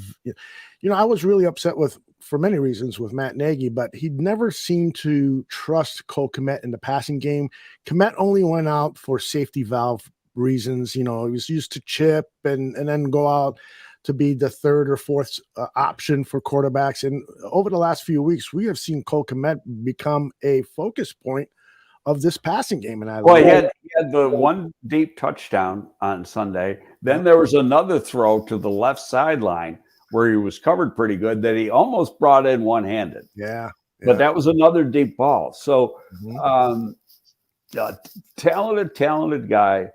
[SPEAKER 2] I was really upset for many reasons with Matt Nagy, but he never seemed to trust Cole Kmet in the passing game. Kmet only went out for safety valve reasons. He was used to chip and then go out to be the third or fourth option for quarterbacks. And over the last few weeks, we have seen Cole Kmet become a focus point of this passing game. And
[SPEAKER 3] he had the one deep touchdown on Sunday. Then there was another throw to the left sideline where he was covered pretty good that he almost brought in one-handed.
[SPEAKER 2] Yeah.
[SPEAKER 3] But that was another deep ball. So talented guy.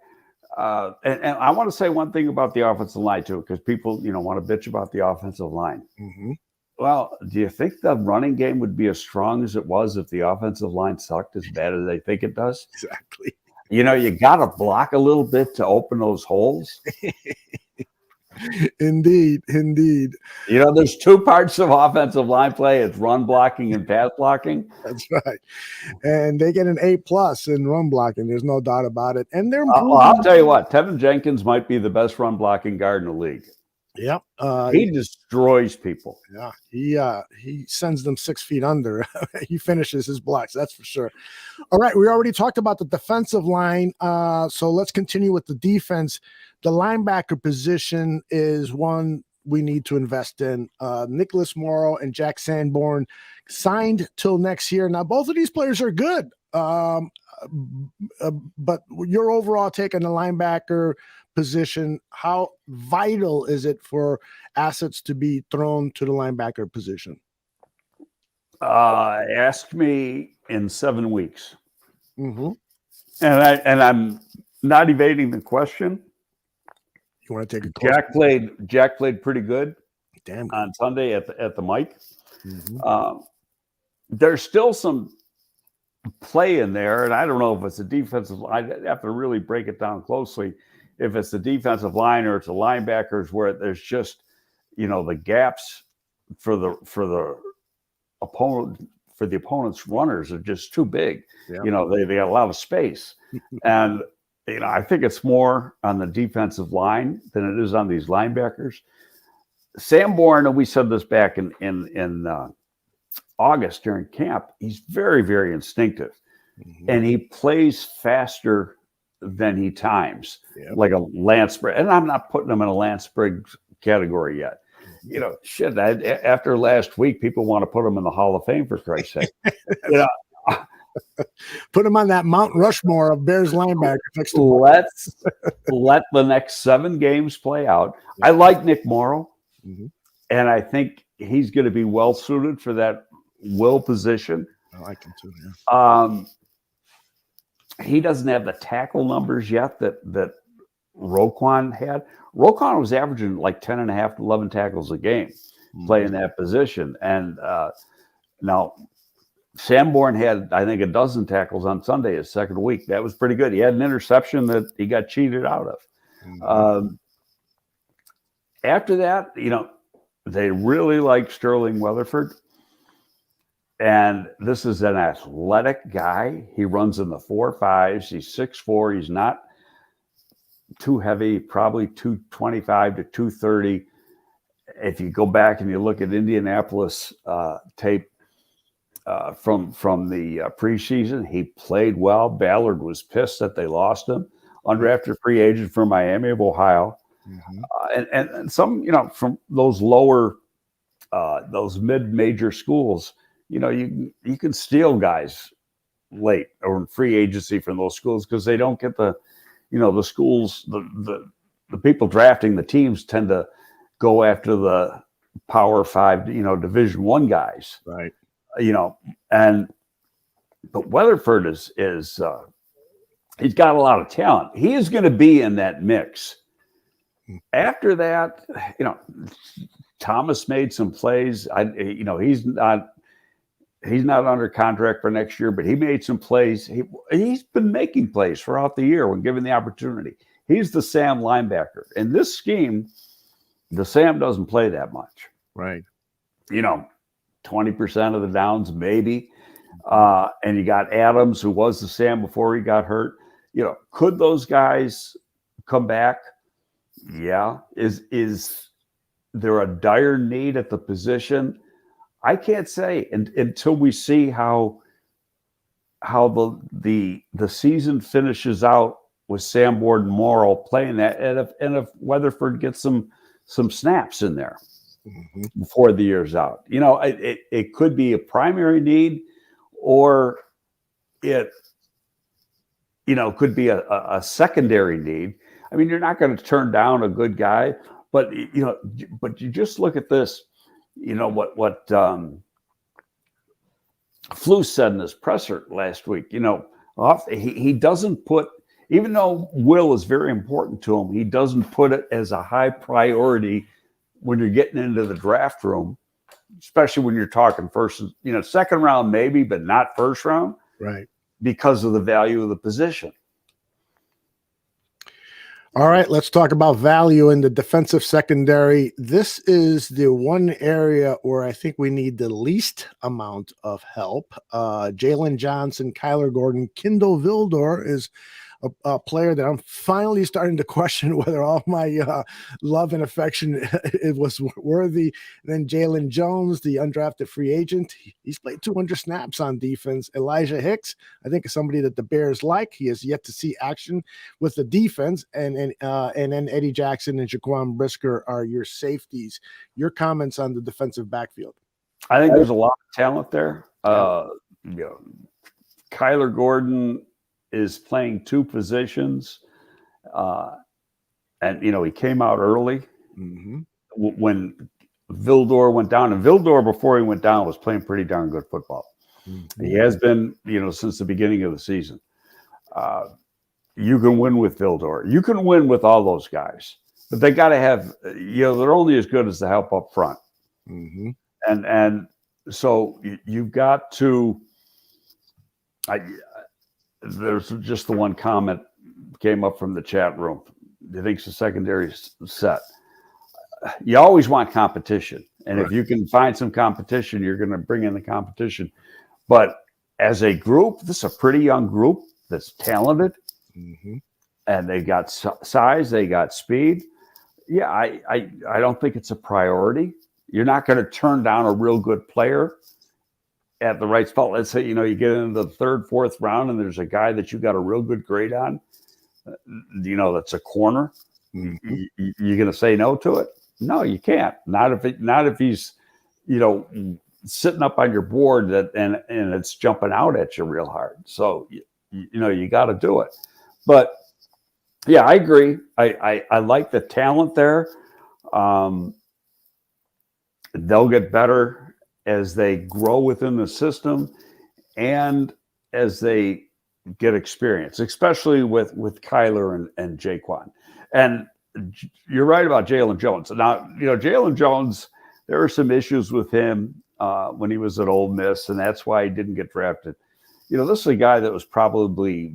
[SPEAKER 3] And I want to say one thing about the offensive line, too, because people, want to bitch about the offensive line.
[SPEAKER 2] Mm-hmm.
[SPEAKER 3] Well, do you think the running game would be as strong as it was if the offensive line sucked as bad as they think it does?
[SPEAKER 2] Exactly.
[SPEAKER 3] You got to block a little bit to open those holes.
[SPEAKER 2] Indeed.
[SPEAKER 3] There's two parts of offensive line play. It's run blocking and pass blocking.
[SPEAKER 2] That's right. And they get an A+ in run blocking. There's no doubt about it. And they're
[SPEAKER 3] I'll tell you what, Tevin Jenkins might be the best run blocking guard in the league.
[SPEAKER 2] Yep.
[SPEAKER 3] He destroys people.
[SPEAKER 2] Yeah. He sends them 6 feet under. He finishes his blocks. That's for sure. All right. We already talked about the defensive line. So let's continue with the defense. The linebacker position is one we need to invest in. Nicholas Morrow and Jack Sanborn signed till next year. Now, both of these players are good. But your overall take on the linebacker position, how vital is it for assets to be thrown to the linebacker position?
[SPEAKER 3] Ask me in 7 weeks.
[SPEAKER 2] Mm-hmm.
[SPEAKER 3] And I'm not evading the question.
[SPEAKER 2] You want to take a
[SPEAKER 3] Jack played pretty good.
[SPEAKER 2] Damn good.
[SPEAKER 3] On Sunday at the mic.
[SPEAKER 2] Mm-hmm.
[SPEAKER 3] There's still some play in there, and I don't know if it's a defensive line. I have to really break it down closely. If it's the defensive line or it's the linebackers, where there's just the gaps for the opponent's runners are just too big.
[SPEAKER 2] Yeah.
[SPEAKER 3] They got a lot of space, and I think it's more on the defensive line than it is on these linebackers. Sanborn, and we said this back in August during camp, he's very, very instinctive.
[SPEAKER 2] Mm-hmm.
[SPEAKER 3] And he plays faster than he times,
[SPEAKER 2] Yep.
[SPEAKER 3] like a Lance Briggs. And I'm not putting him in a Lance Briggs category yet. After last week, people want to put him in the Hall of Fame, for Christ's sake.
[SPEAKER 2] Put him on that Mount Rushmore of Bears linebacker.
[SPEAKER 3] Let's let the next 7 games play out. Yeah. I like Nick Morrow,
[SPEAKER 2] mm-hmm.
[SPEAKER 3] and I think he's going to be well suited for that will position.
[SPEAKER 2] I like him too. Yeah.
[SPEAKER 3] He doesn't have the tackle numbers yet that Roquan had. Roquan was averaging like 10.5 to 11 tackles a game, playing that position. And now Sanborn had, I think, 12 tackles on Sunday, his second week. That was pretty good. He had an interception that he got cheated out of. Mm-hmm. After that, they really like Sterling Weatherford. And this is an athletic guy. He runs in the 4.5s. He's 6'4". He's not too heavy, probably 225 to 230. if you go back and you look at Indianapolis tape from the preseason, he played well. Ballard was pissed that they lost him. Undrafted free agent from Miami of Ohio. And some, from those lower, those mid-major schools, you can steal guys late or in free agency from those schools because they don't get the schools, the people drafting the teams tend to go after the Power 5, Division I guys.
[SPEAKER 2] Right.
[SPEAKER 3] But Weatherford is he's got a lot of talent. He is going to be in that mix. After that, Thomas made some plays. He's not under contract for next year, but he made some plays. He's been making plays throughout the year when given the opportunity. He's the Sam linebacker. In this scheme, the Sam doesn't play that much.
[SPEAKER 2] Right.
[SPEAKER 3] 20% of the downs, maybe. And you got Adams, who was the Sam before he got hurt. Could those guys come back? Yeah. Is there a dire need at the position? I can't say until we see how the season finishes out with Sam Morrill playing that, and if Weatherford gets some snaps in there before the year's out. It could be a primary need, or it could be a secondary need. I mean, you're not going to turn down a good guy, but but you just look at this. What Flu said in his presser last week. He doesn't put, even though Will is very important to him, he doesn't put it as a high priority when you're getting into the draft room, especially when you're talking first, second round maybe, but not first round,
[SPEAKER 2] right?
[SPEAKER 3] Because of the value of the position.
[SPEAKER 2] All right, let's talk about value in the defensive secondary. This is the one area where I think we need the least amount of help. Jalen Johnson, Kyler Gordon, Kindle Vildor is a player that I'm finally starting to question whether all my love and affection it was worthy. And then Jalen Jones, the undrafted free agent, he's played 200 snaps on defense. Elijah Hicks, I think, is somebody that the Bears like. He has yet to see action with the defense. And then Eddie Jackson and Jaquan Brisker are your safeties. Your comments on the defensive backfield?
[SPEAKER 3] I think there's a lot of talent there. Kyler Gordon is playing two positions. And, he came out early when Vildor went down. And Vildor, before he went down, was playing pretty darn good football. He has been, since the beginning of the season. You can win with Vildor. You can win with all those guys. But they got to have, they're only as good as the help up front. And so you've got to, there's just the one comment came up from the chat room. He thinks the secondary set. You always want competition. And if you can find some competition, you're going to bring in the competition. But as a group, this is a pretty young group that's talented. And they got size, they got speed. Yeah, I don't think it's a priority. You're not going to turn down a real good player at the right spot. Let's say, you get into the third, fourth round and there's a guy that you got a real good grade on, that's a corner. You're going to say no to it? No, you can't. Not if he's, sitting up on your board and it's jumping out at you real hard. So, you got to do it. But yeah, I agree. I like the talent there. They'll get better as they grow within the system and as they get experience, especially with Kyler and Jaquan. And you're right about Jalen Jones. Now, Jalen Jones, there were some issues with him when he was at Ole Miss, and that's why he didn't get drafted. This is a guy that was probably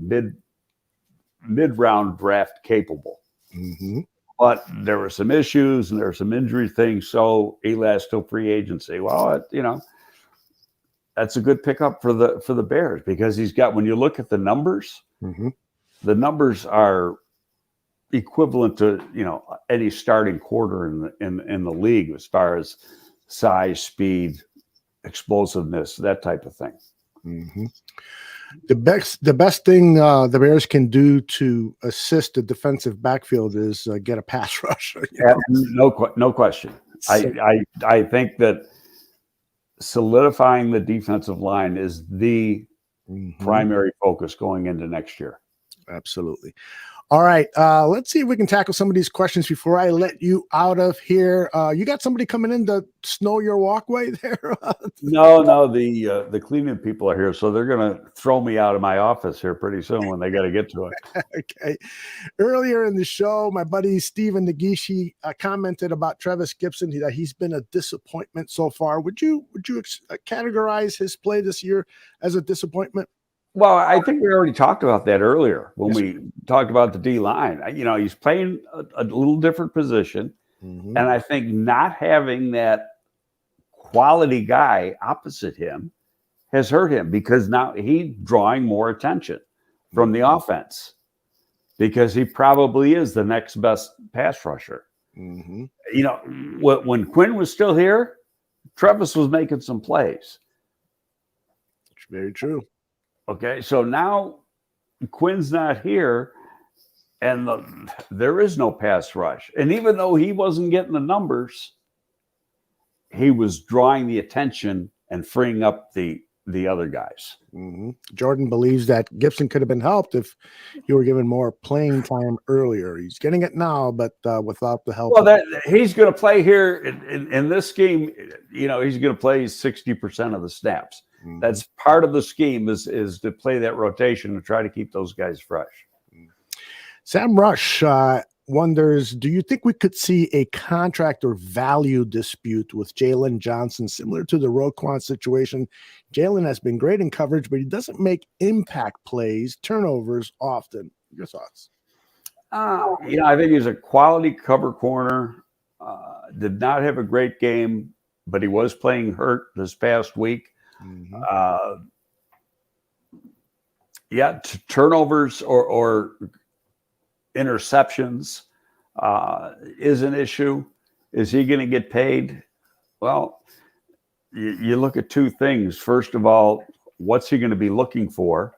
[SPEAKER 3] mid-round draft capable. But there were some issues and there were some injury things, so he lasted till free agency. Well, that's a good pickup for the Bears because he's got, when you look at the numbers, the numbers are, equivalent to any starting quarter in the league as far as size, speed, explosiveness, that type of thing.
[SPEAKER 2] Mm-hmm. The best thing the Bears can do to assist the defensive backfield is get a pass rush.
[SPEAKER 3] No question. I think that solidifying the defensive line is the primary focus going into next year.
[SPEAKER 2] Absolutely. All right. Let's see if we can tackle some of these questions before I let you out of here. You got somebody coming in to snow your walkway there?
[SPEAKER 3] No. The cleaning people are here, so they're going to throw me out of my office here pretty soon when they got to get to it.
[SPEAKER 2] Okay. Earlier in the show, my buddy Steven Nagishi commented about Travis Gibson, that he's been a disappointment so far. Would you categorize his play this year as a disappointment?
[SPEAKER 3] Well, I think we already talked about that earlier when we talked about the D line. He's playing a little different position. And I think not having that quality guy opposite him has hurt him, because now he's drawing more attention from the offense because he probably is the next best pass rusher. When Quinn was still here, Travis was making some plays.
[SPEAKER 2] It's very true.
[SPEAKER 3] Okay, so now Quinn's not here, and there is no pass rush. And even though he wasn't getting the numbers, he was drawing the attention and freeing up the other guys.
[SPEAKER 2] Jordan believes that Gibson could have been helped if he were given more playing time earlier. He's getting it now, but without the help.
[SPEAKER 3] Well, he's going to play here in this scheme. He's going to play 60% of the snaps. That's part of the scheme is to play that rotation and try to keep those guys fresh.
[SPEAKER 2] Sam Rush wonders, do you think we could see a contract or value dispute with Jalen Johnson, similar to the Roquan situation? Jalen has been great in coverage, but he doesn't make impact plays, turnovers often. Your thoughts?
[SPEAKER 3] I think he's a quality cover corner. Did not have a great game, but he was playing hurt this past week. Turnovers or interceptions is an issue. Is he going to get paid? Well, you look at two things. First of all, what's he going to be looking for?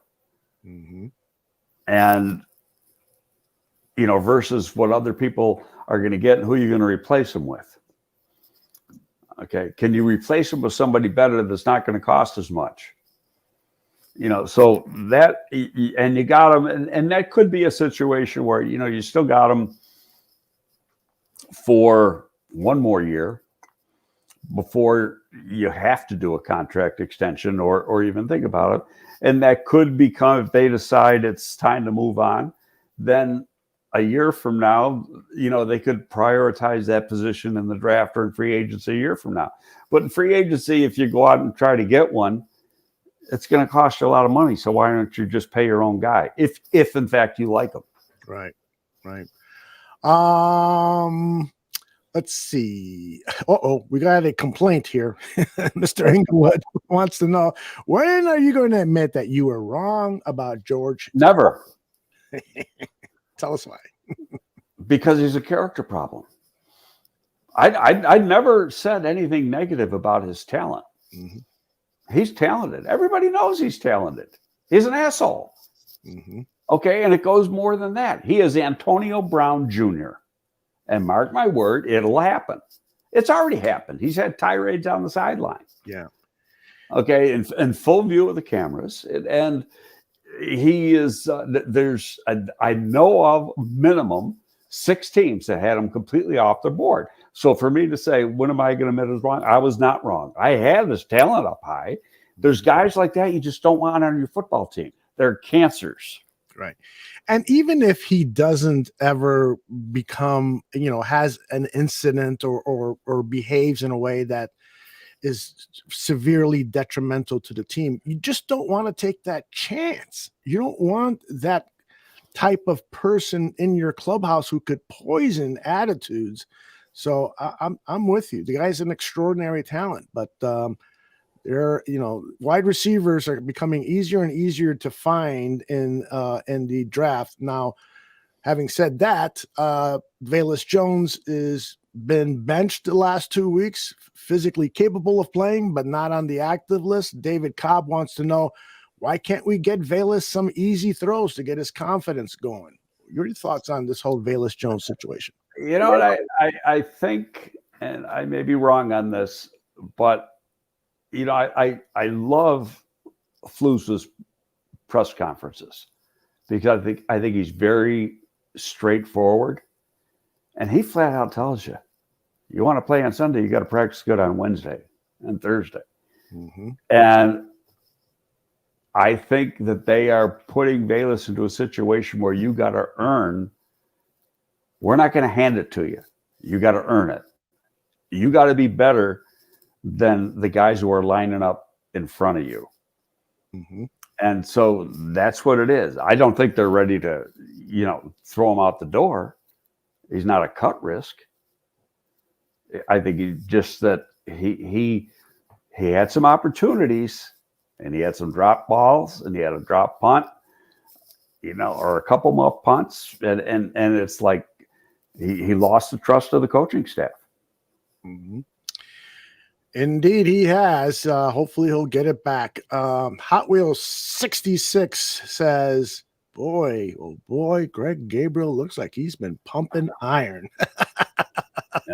[SPEAKER 3] And, versus what other people are going to get and who you're going to replace him with. Okay, can you replace him with somebody better that's not going to cost as much? So that, and you got him, and that could be a situation where, you still got him for one more year before you have to do a contract extension or even think about it. And that could become, if they decide it's time to move on, then a year from now, they could prioritize that position in the draft or in free agency a year from now. But in free agency, if you go out and try to get one, it's going to cost you a lot of money. So why don't you just pay your own guy if in fact you like him?
[SPEAKER 2] Right. Let's see. We got a complaint here. Mr. Inglewood wants to know, when are you going to admit that you were wrong about George?
[SPEAKER 3] Never.
[SPEAKER 2] Tell us why.
[SPEAKER 3] Because he's a character problem. I never said anything negative about his talent. He's talented. Everybody knows he's talented. He's an asshole. Okay, and it goes more than that. He is Antonio Brown Jr. And mark my word, it'll happen. It's already happened. He's had tirades on the sideline.
[SPEAKER 2] Yeah.
[SPEAKER 3] Okay, in full view of the cameras. And he is, I know of minimum 6 teams that had him completely off their board. So for me to say, when am I going to admit it was wrong? I was not wrong. I had this talent up high. There's guys like that you just don't want on your football team. They're cancers.
[SPEAKER 2] Right. And even if he doesn't ever become, has an incident or behaves in a way that is severely detrimental to the team, you just don't want to take that chance. You don't want that type of person in your clubhouse who could poison attitudes. So I'm with you. The guy's an extraordinary talent, but wide receivers are becoming easier and easier to find in the draft. Now, Having said that, Velus Jones is been benched the last 2 weeks, physically capable of playing, but not on the active list. David Cobb wants to know, why can't we get Velus some easy throws to get his confidence going? Your thoughts on this whole Velus Jones situation?
[SPEAKER 3] You know what, I think, and I may be wrong on this, but you know, I love Flus's press conferences because I think he's very straightforward, and he flat out tells you, you want to play on Sunday, you got to practice good on Wednesday and Thursday.
[SPEAKER 2] Mm-hmm.
[SPEAKER 3] And I think that they are putting Velus into a situation where you got to earn. We're not going to hand it to you. You got to earn it. You got to be better than the guys who are lining up in front of you.
[SPEAKER 2] Mm-hmm.
[SPEAKER 3] And so that's what it is. I don't think they're ready to, throw him out the door. He's not a cut risk. I think he had some opportunities, and he had some drop balls, and he had a drop punt, or a couple muff punts, and it's like he lost the trust of the coaching staff.
[SPEAKER 2] Mm-hmm. Indeed, he has. Hopefully, he'll get it back. Hot Wheels 66 says, "Boy, oh boy, Greg Gabriel looks like he's been pumping iron."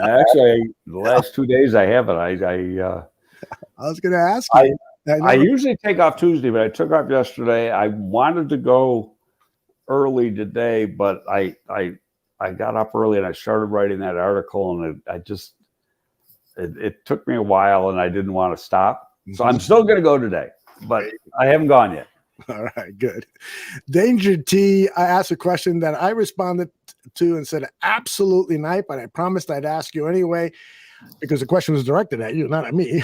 [SPEAKER 3] Actually, the last 2 days I haven't. I
[SPEAKER 2] was going to ask you.
[SPEAKER 3] I usually take off Tuesday, but I took off yesterday. I wanted to go early today, but I got up early and I started writing that article, and it took me a while, and I didn't want to stop. So I'm still going to go today, but I haven't gone yet.
[SPEAKER 2] All right, good. Danger T, I asked a question that I responded to and said, absolutely not, but I promised I'd ask you anyway, because the question was directed at you, not at me.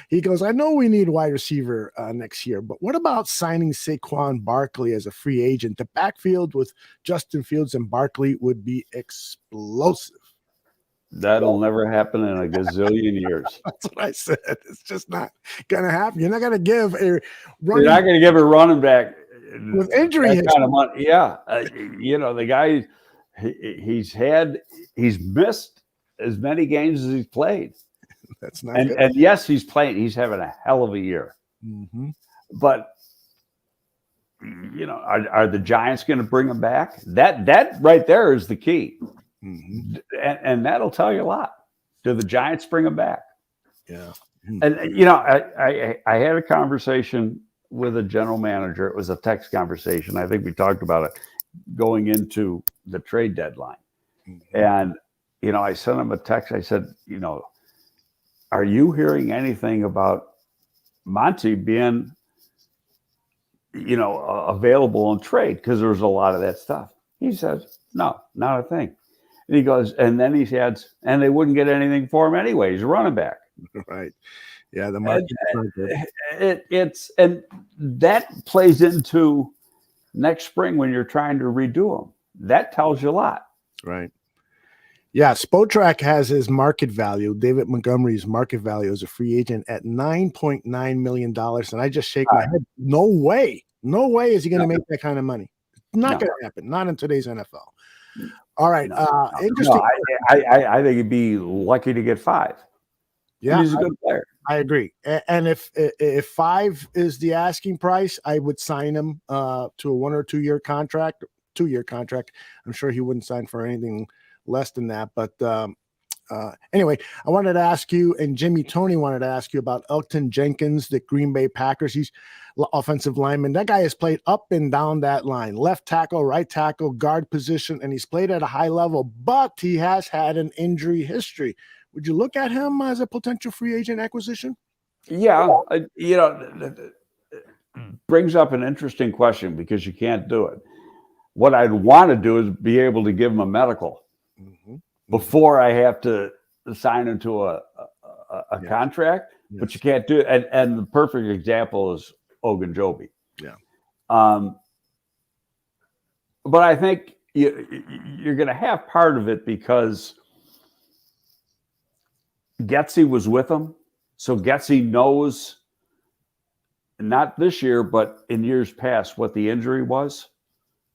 [SPEAKER 2] He goes, I know we need wide receiver next year, but what about signing Saquon Barkley as a free agent? The backfield with Justin Fields and Barkley would be explosive.
[SPEAKER 3] That'll never happen in a gazillion years.
[SPEAKER 2] That's what I said. It's just not going to happen. You're not going to give a
[SPEAKER 3] running back
[SPEAKER 2] with injury
[SPEAKER 3] that kind of money. Yeah. The guy, he's missed as many games as he's played.
[SPEAKER 2] That's not
[SPEAKER 3] good. And yes, he's having a hell of a year.
[SPEAKER 2] Mm-hmm.
[SPEAKER 3] But are the Giants going to bring him back? That right there is the key.
[SPEAKER 2] Mm-hmm.
[SPEAKER 3] And that'll tell you a lot. Do the Giants bring him back?
[SPEAKER 2] Yeah.
[SPEAKER 3] And I had a conversation with a general manager. It was a text conversation. I think we talked about it going into the trade deadline. Mm-hmm. And I sent him a text. I said, are you hearing anything about Monty being available in trade? Because there's a lot of that stuff. He says, no, not a thing. And he goes, and then he adds, and they wouldn't get anything for him anyway. He's a running back.
[SPEAKER 2] Right. Yeah, the market.
[SPEAKER 3] And that plays into next spring when you're trying to redo them. That tells you a lot.
[SPEAKER 2] Right. Yeah, Spotrac has his market value, David Montgomery's market value as a free agent at $9.9 million. And I just shake my head. No way. No way is he going to make that kind of money. Not going to happen. Not in today's NFL. All right. Interesting.
[SPEAKER 3] I think he'd be lucky to get 5.
[SPEAKER 2] Yeah,
[SPEAKER 3] he's a good player.
[SPEAKER 2] I agree. And if 5 is the asking price, I would sign him to a 1 or 2 year contract. 2-year contract. I'm sure he wouldn't sign for anything less than that. But anyway, I wanted to ask you, and Jimmy Tony wanted to ask you about Elgton Jenkins, the Green Bay Packers. He's offensive lineman. That guy has played up and down that line, left tackle, right tackle, guard position, and he's played at a high level, but he has had an injury history. Would you look at him as a potential free agent acquisition?
[SPEAKER 3] Yeah. Brings up an interesting question because you can't do it. What I'd want to do is be able to give him a medical before I have to sign him to a contract, but you can't do it. And the perfect example is Ogunjobi.
[SPEAKER 2] Yeah.
[SPEAKER 3] But I think you're going to have part of it because Getsy was with him. So Getsy knows, not this year, but in years past, what the injury was.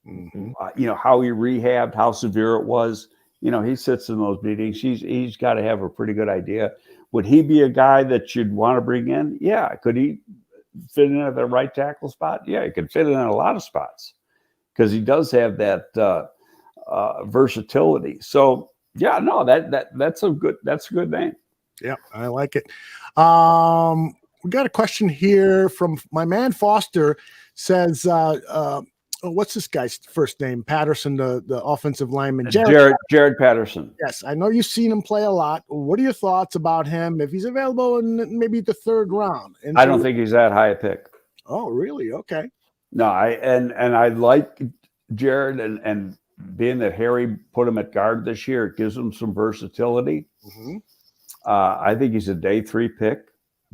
[SPEAKER 3] How he rehabbed, how severe it was. He sits in those meetings. He's got to have a pretty good idea. Would he be a guy that you'd want to bring in? Yeah. Could he fit in at the right tackle spot? Yeah, he could fit in a lot of spots because he does have that versatility. So yeah, no, that's a good name.
[SPEAKER 2] Yeah, I like it. We got a question here from my man Foster. Says, what's this guy's first name? Patterson, the offensive lineman.
[SPEAKER 3] Jared Patterson.
[SPEAKER 2] Yes, I know you've seen him play a lot. What are your thoughts about him if he's available in maybe the third round?
[SPEAKER 3] I don't think he's that high a pick.
[SPEAKER 2] Oh, really? Okay.
[SPEAKER 3] No, I like Jared, and being that Harry put him at guard this year, it gives him some versatility. I think he's a day 3 pick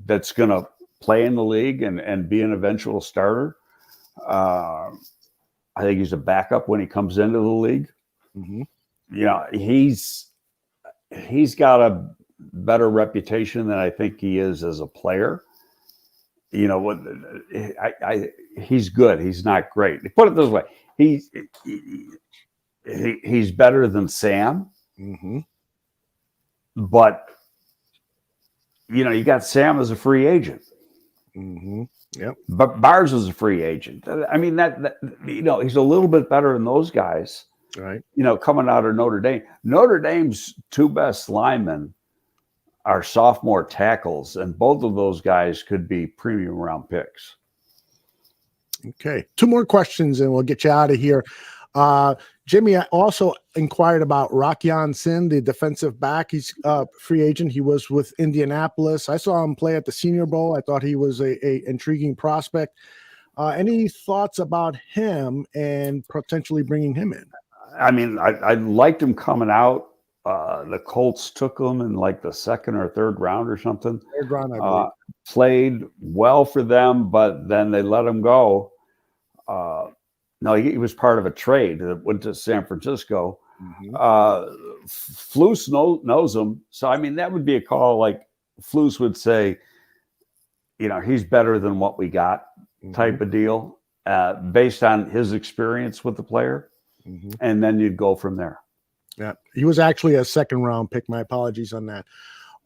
[SPEAKER 3] that's going to play in the league and be an eventual starter. I think he's a backup when he comes into the league. He's got a better reputation than I think he is as a player. He's good. He's not great. Put it this way: he's better than Sam. But you got Sam as a free agent.
[SPEAKER 2] Yep.
[SPEAKER 3] But Bars is a free agent. I mean, he's a little bit better than those guys.
[SPEAKER 2] Right.
[SPEAKER 3] Coming out of Notre Dame. Notre Dame's 2 best linemen are sophomore tackles, and both of those guys could be premium round picks.
[SPEAKER 2] Okay. 2 more questions and we'll get you out of here. Jimmy also inquired about Rakian Sin, the defensive back. He's a free agent. He was with Indianapolis. I saw him play at the Senior Bowl. I thought he was a intriguing prospect. Any thoughts about him and potentially bringing him in?
[SPEAKER 3] I mean, I liked him coming out. The Colts took him in like the 2nd or 3rd round or something.
[SPEAKER 2] 3rd round, I believe.
[SPEAKER 3] Played well for them, but then they let him go. No, he was part of a trade that went to San Francisco. Flus knows him. So, I mean, that would be a call like Flus would say, he's better than what we got type of deal based on his experience with the player. And then you'd go from there.
[SPEAKER 2] Yeah, he was actually a 2nd round pick. My apologies on that.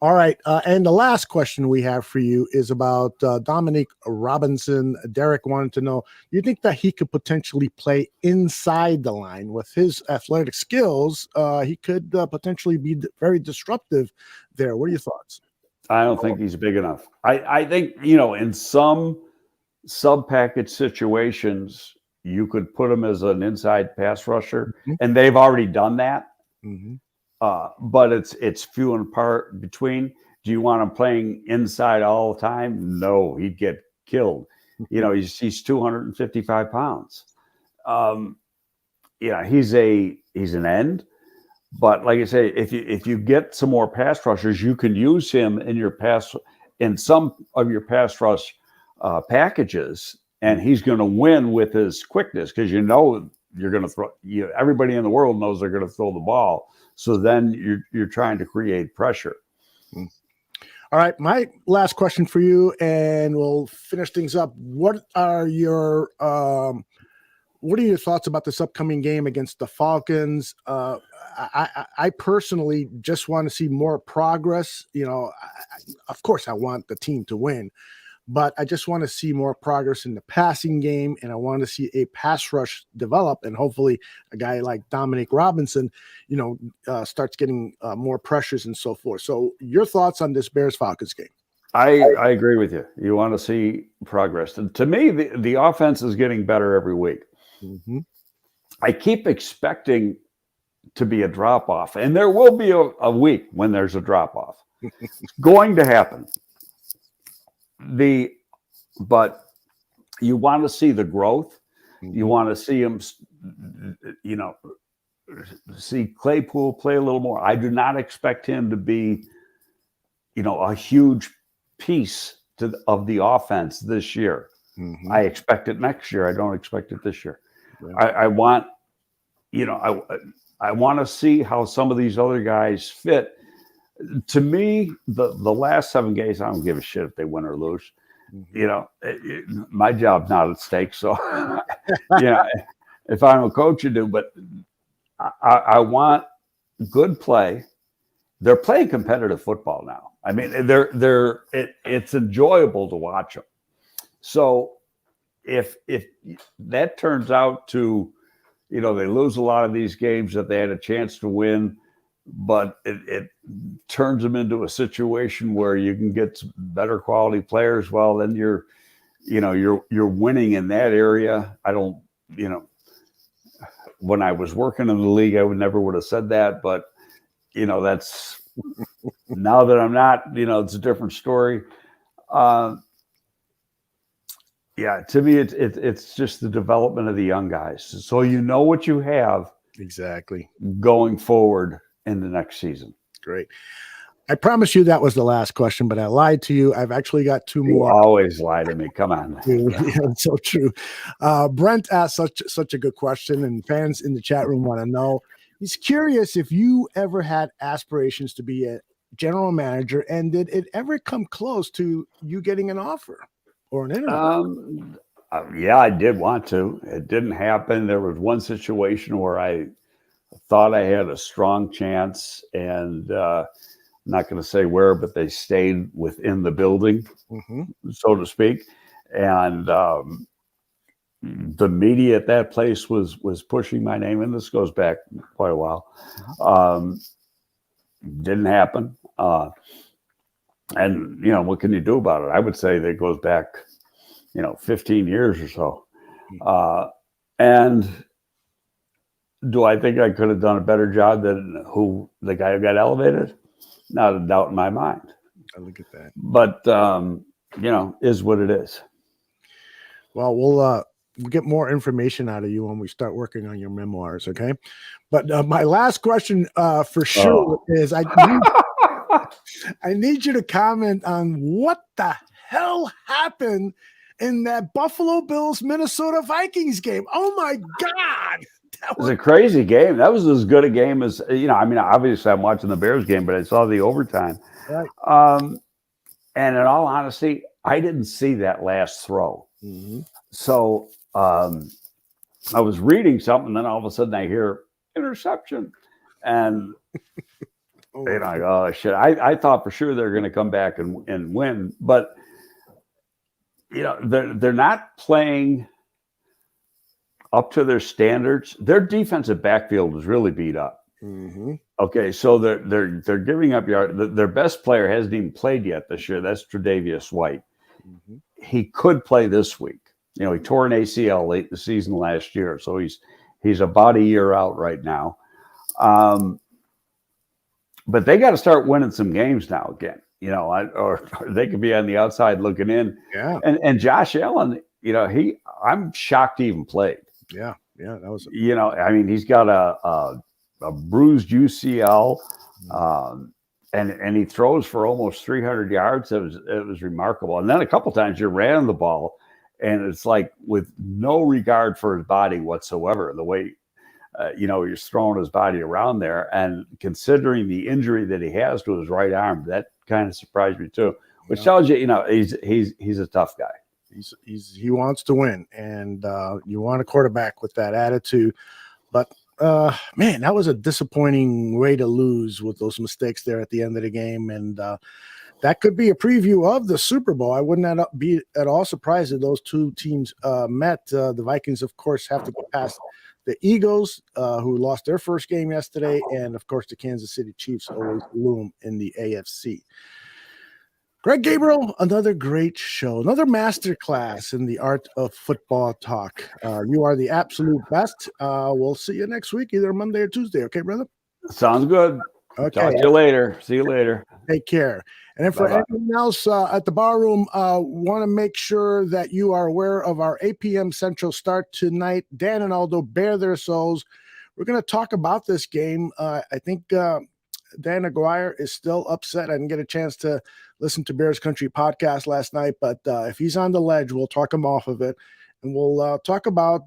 [SPEAKER 2] All right. And the last question we have for you is about Dominique Robinson. Derek wanted to know, do you think that he could potentially play inside the line with his athletic skills? He could potentially be very disruptive there. What are your thoughts?
[SPEAKER 3] I don't think he's big enough. I think, in some sub-package situations, you could put him as an inside pass rusher, and they've already done that. But it's few and far between. Do you want him playing inside all the time? No, he'd get killed. He's 255 pounds. He's an end. But like I say, if you get some more pass rushers, you can use him in some of your pass rush packages, and he's going to win with his quickness because you're going to throw. Everybody in the world knows they're going to throw the ball. So then you're trying to create pressure.
[SPEAKER 2] All right, my last question for you, and we'll finish things up. What are your thoughts about this upcoming game against the Falcons? I personally just want to see more progress. Of course, I want the team to win, but I just want to see more progress in the passing game, and I want to see a pass rush develop, and hopefully a guy like Dominique Robinson, starts getting more pressures and so forth. So your thoughts on this Bears-Falcons game?
[SPEAKER 3] I agree with you. You want to see progress. And to me, the offense is getting better every week. I keep expecting to be a drop-off, and there will be a week when there's a drop-off. It's going to happen. But you want to see the growth. You want to see him, see Claypool play a little more. I do not expect him to be, a huge piece of the offense this year. I expect it next year. I don't expect it this year. Yeah. I want to see how some of these other guys fit. To me, the last 7 games, I don't give a shit if they win or lose. My job's not at stake. So, if I'm a coach, you do. But I want good play. They're playing competitive football now. I mean, it's enjoyable to watch them. So if that turns out to, they lose a lot of these games that they had a chance to win, but it turns them into a situation where you can get some better quality players, well, then you're winning in that area. I don't, when I was working in the league, I would have said that, but that's now that I'm not, it's a different story. Yeah, to me, it's just the development of the young guys. So what you have
[SPEAKER 2] exactly
[SPEAKER 3] going forward in the next season.
[SPEAKER 2] Great. I promise you that was the last question, but I lied to you. I've actually got two more.
[SPEAKER 3] You always lie to me. Come on.
[SPEAKER 2] Yeah, it's so true. Brent asked such a good question, and fans in the chat room want to know. He's curious if you ever had aspirations to be a general manager, and did it ever come close to you getting an offer or an interview?
[SPEAKER 3] Yeah, I did want to. It didn't happen. There was one situation where I thought I had a strong chance, and I'm not going to say where, but they stayed within the building, so to speak. And the media at that place was pushing my name, and this goes back quite a while. Didn't happen. And, what can you do about it? I would say that goes back, 15 years or so. And do I think I could have done a better job than the guy who got elevated? Not a doubt in my mind.
[SPEAKER 2] I look at that.
[SPEAKER 3] But, is what it is.
[SPEAKER 2] Well, we'll get more information out of you when we start working on your memoirs, okay? But my last question for sure is I need you to comment on what the hell happened in that Buffalo Bills Minnesota Vikings game. Oh my God.
[SPEAKER 3] It was a crazy game. That was as good a game as, obviously I'm watching the Bears game, but I saw the overtime.
[SPEAKER 2] Right.
[SPEAKER 3] And in all honesty, I didn't see that last throw. So I was reading something, and then all of a sudden I hear interception. And oh shit. I thought for sure they're going to come back and win. But they're not playing up to their standards. Their defensive backfield is really beat up. Okay, so they're giving up yard. Their best player hasn't even played yet this year. That's Tre'Davious White. He could play this week. He tore an ACL late in the season last year, so he's about a year out right now. But they got to start winning some games now again. Or they could be on the outside looking in.
[SPEAKER 2] Yeah.
[SPEAKER 3] And Josh Allen, I'm shocked he even played.
[SPEAKER 2] Yeah. That was.
[SPEAKER 3] He's got a bruised UCL, and he throws for almost 300 yards. It was remarkable. And then a couple times you ran the ball, and it's like with no regard for his body whatsoever. The way he's throwing his body around there, and considering the injury that he has to his right arm, that kind of surprised me too. Which tells you, he's a tough guy.
[SPEAKER 2] He wants to win, and you want a quarterback with that attitude. But man, that was a disappointing way to lose with those mistakes there at the end of the game, and that could be a preview of the Super Bowl. I wouldn't be at all surprised if those two teams met. The Vikings, of course, have to get past the Eagles, who lost their first game yesterday, and of course the Kansas City Chiefs always loom in the AFC. Greg Gabriel, another great show, another masterclass in the art of football talk. You are the absolute best. We'll see you next week, either Monday or Tuesday. Okay, brother?
[SPEAKER 3] Sounds good.
[SPEAKER 2] Okay.
[SPEAKER 3] Talk to you later. See you later.
[SPEAKER 2] Take care. And then for anyone else at the bar room, want to make sure that you are aware of our 8 p.m. Central start tonight. Dan and Aldo bare their souls. We're going to talk about this game. I think Dan Aguirre is still upset. I didn't get a chance to listen to Bears Country podcast last night, but if he's on the ledge, we'll talk him off of it. And we'll talk about,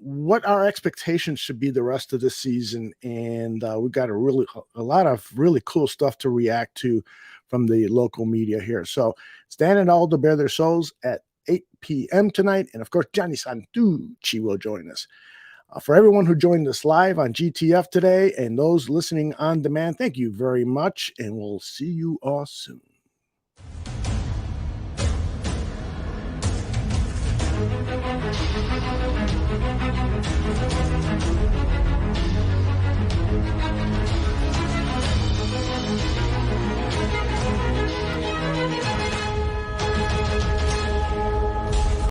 [SPEAKER 2] what our expectations should be the rest of the season. And we've got a lot of really cool stuff to react to from the local media here. So Stan and Aldo bare their souls at 8 p.m. tonight. And of course, Johnny Santucci will join us. For everyone who joined us live on GTF today and those listening on demand, thank you very much, and we'll see you all soon.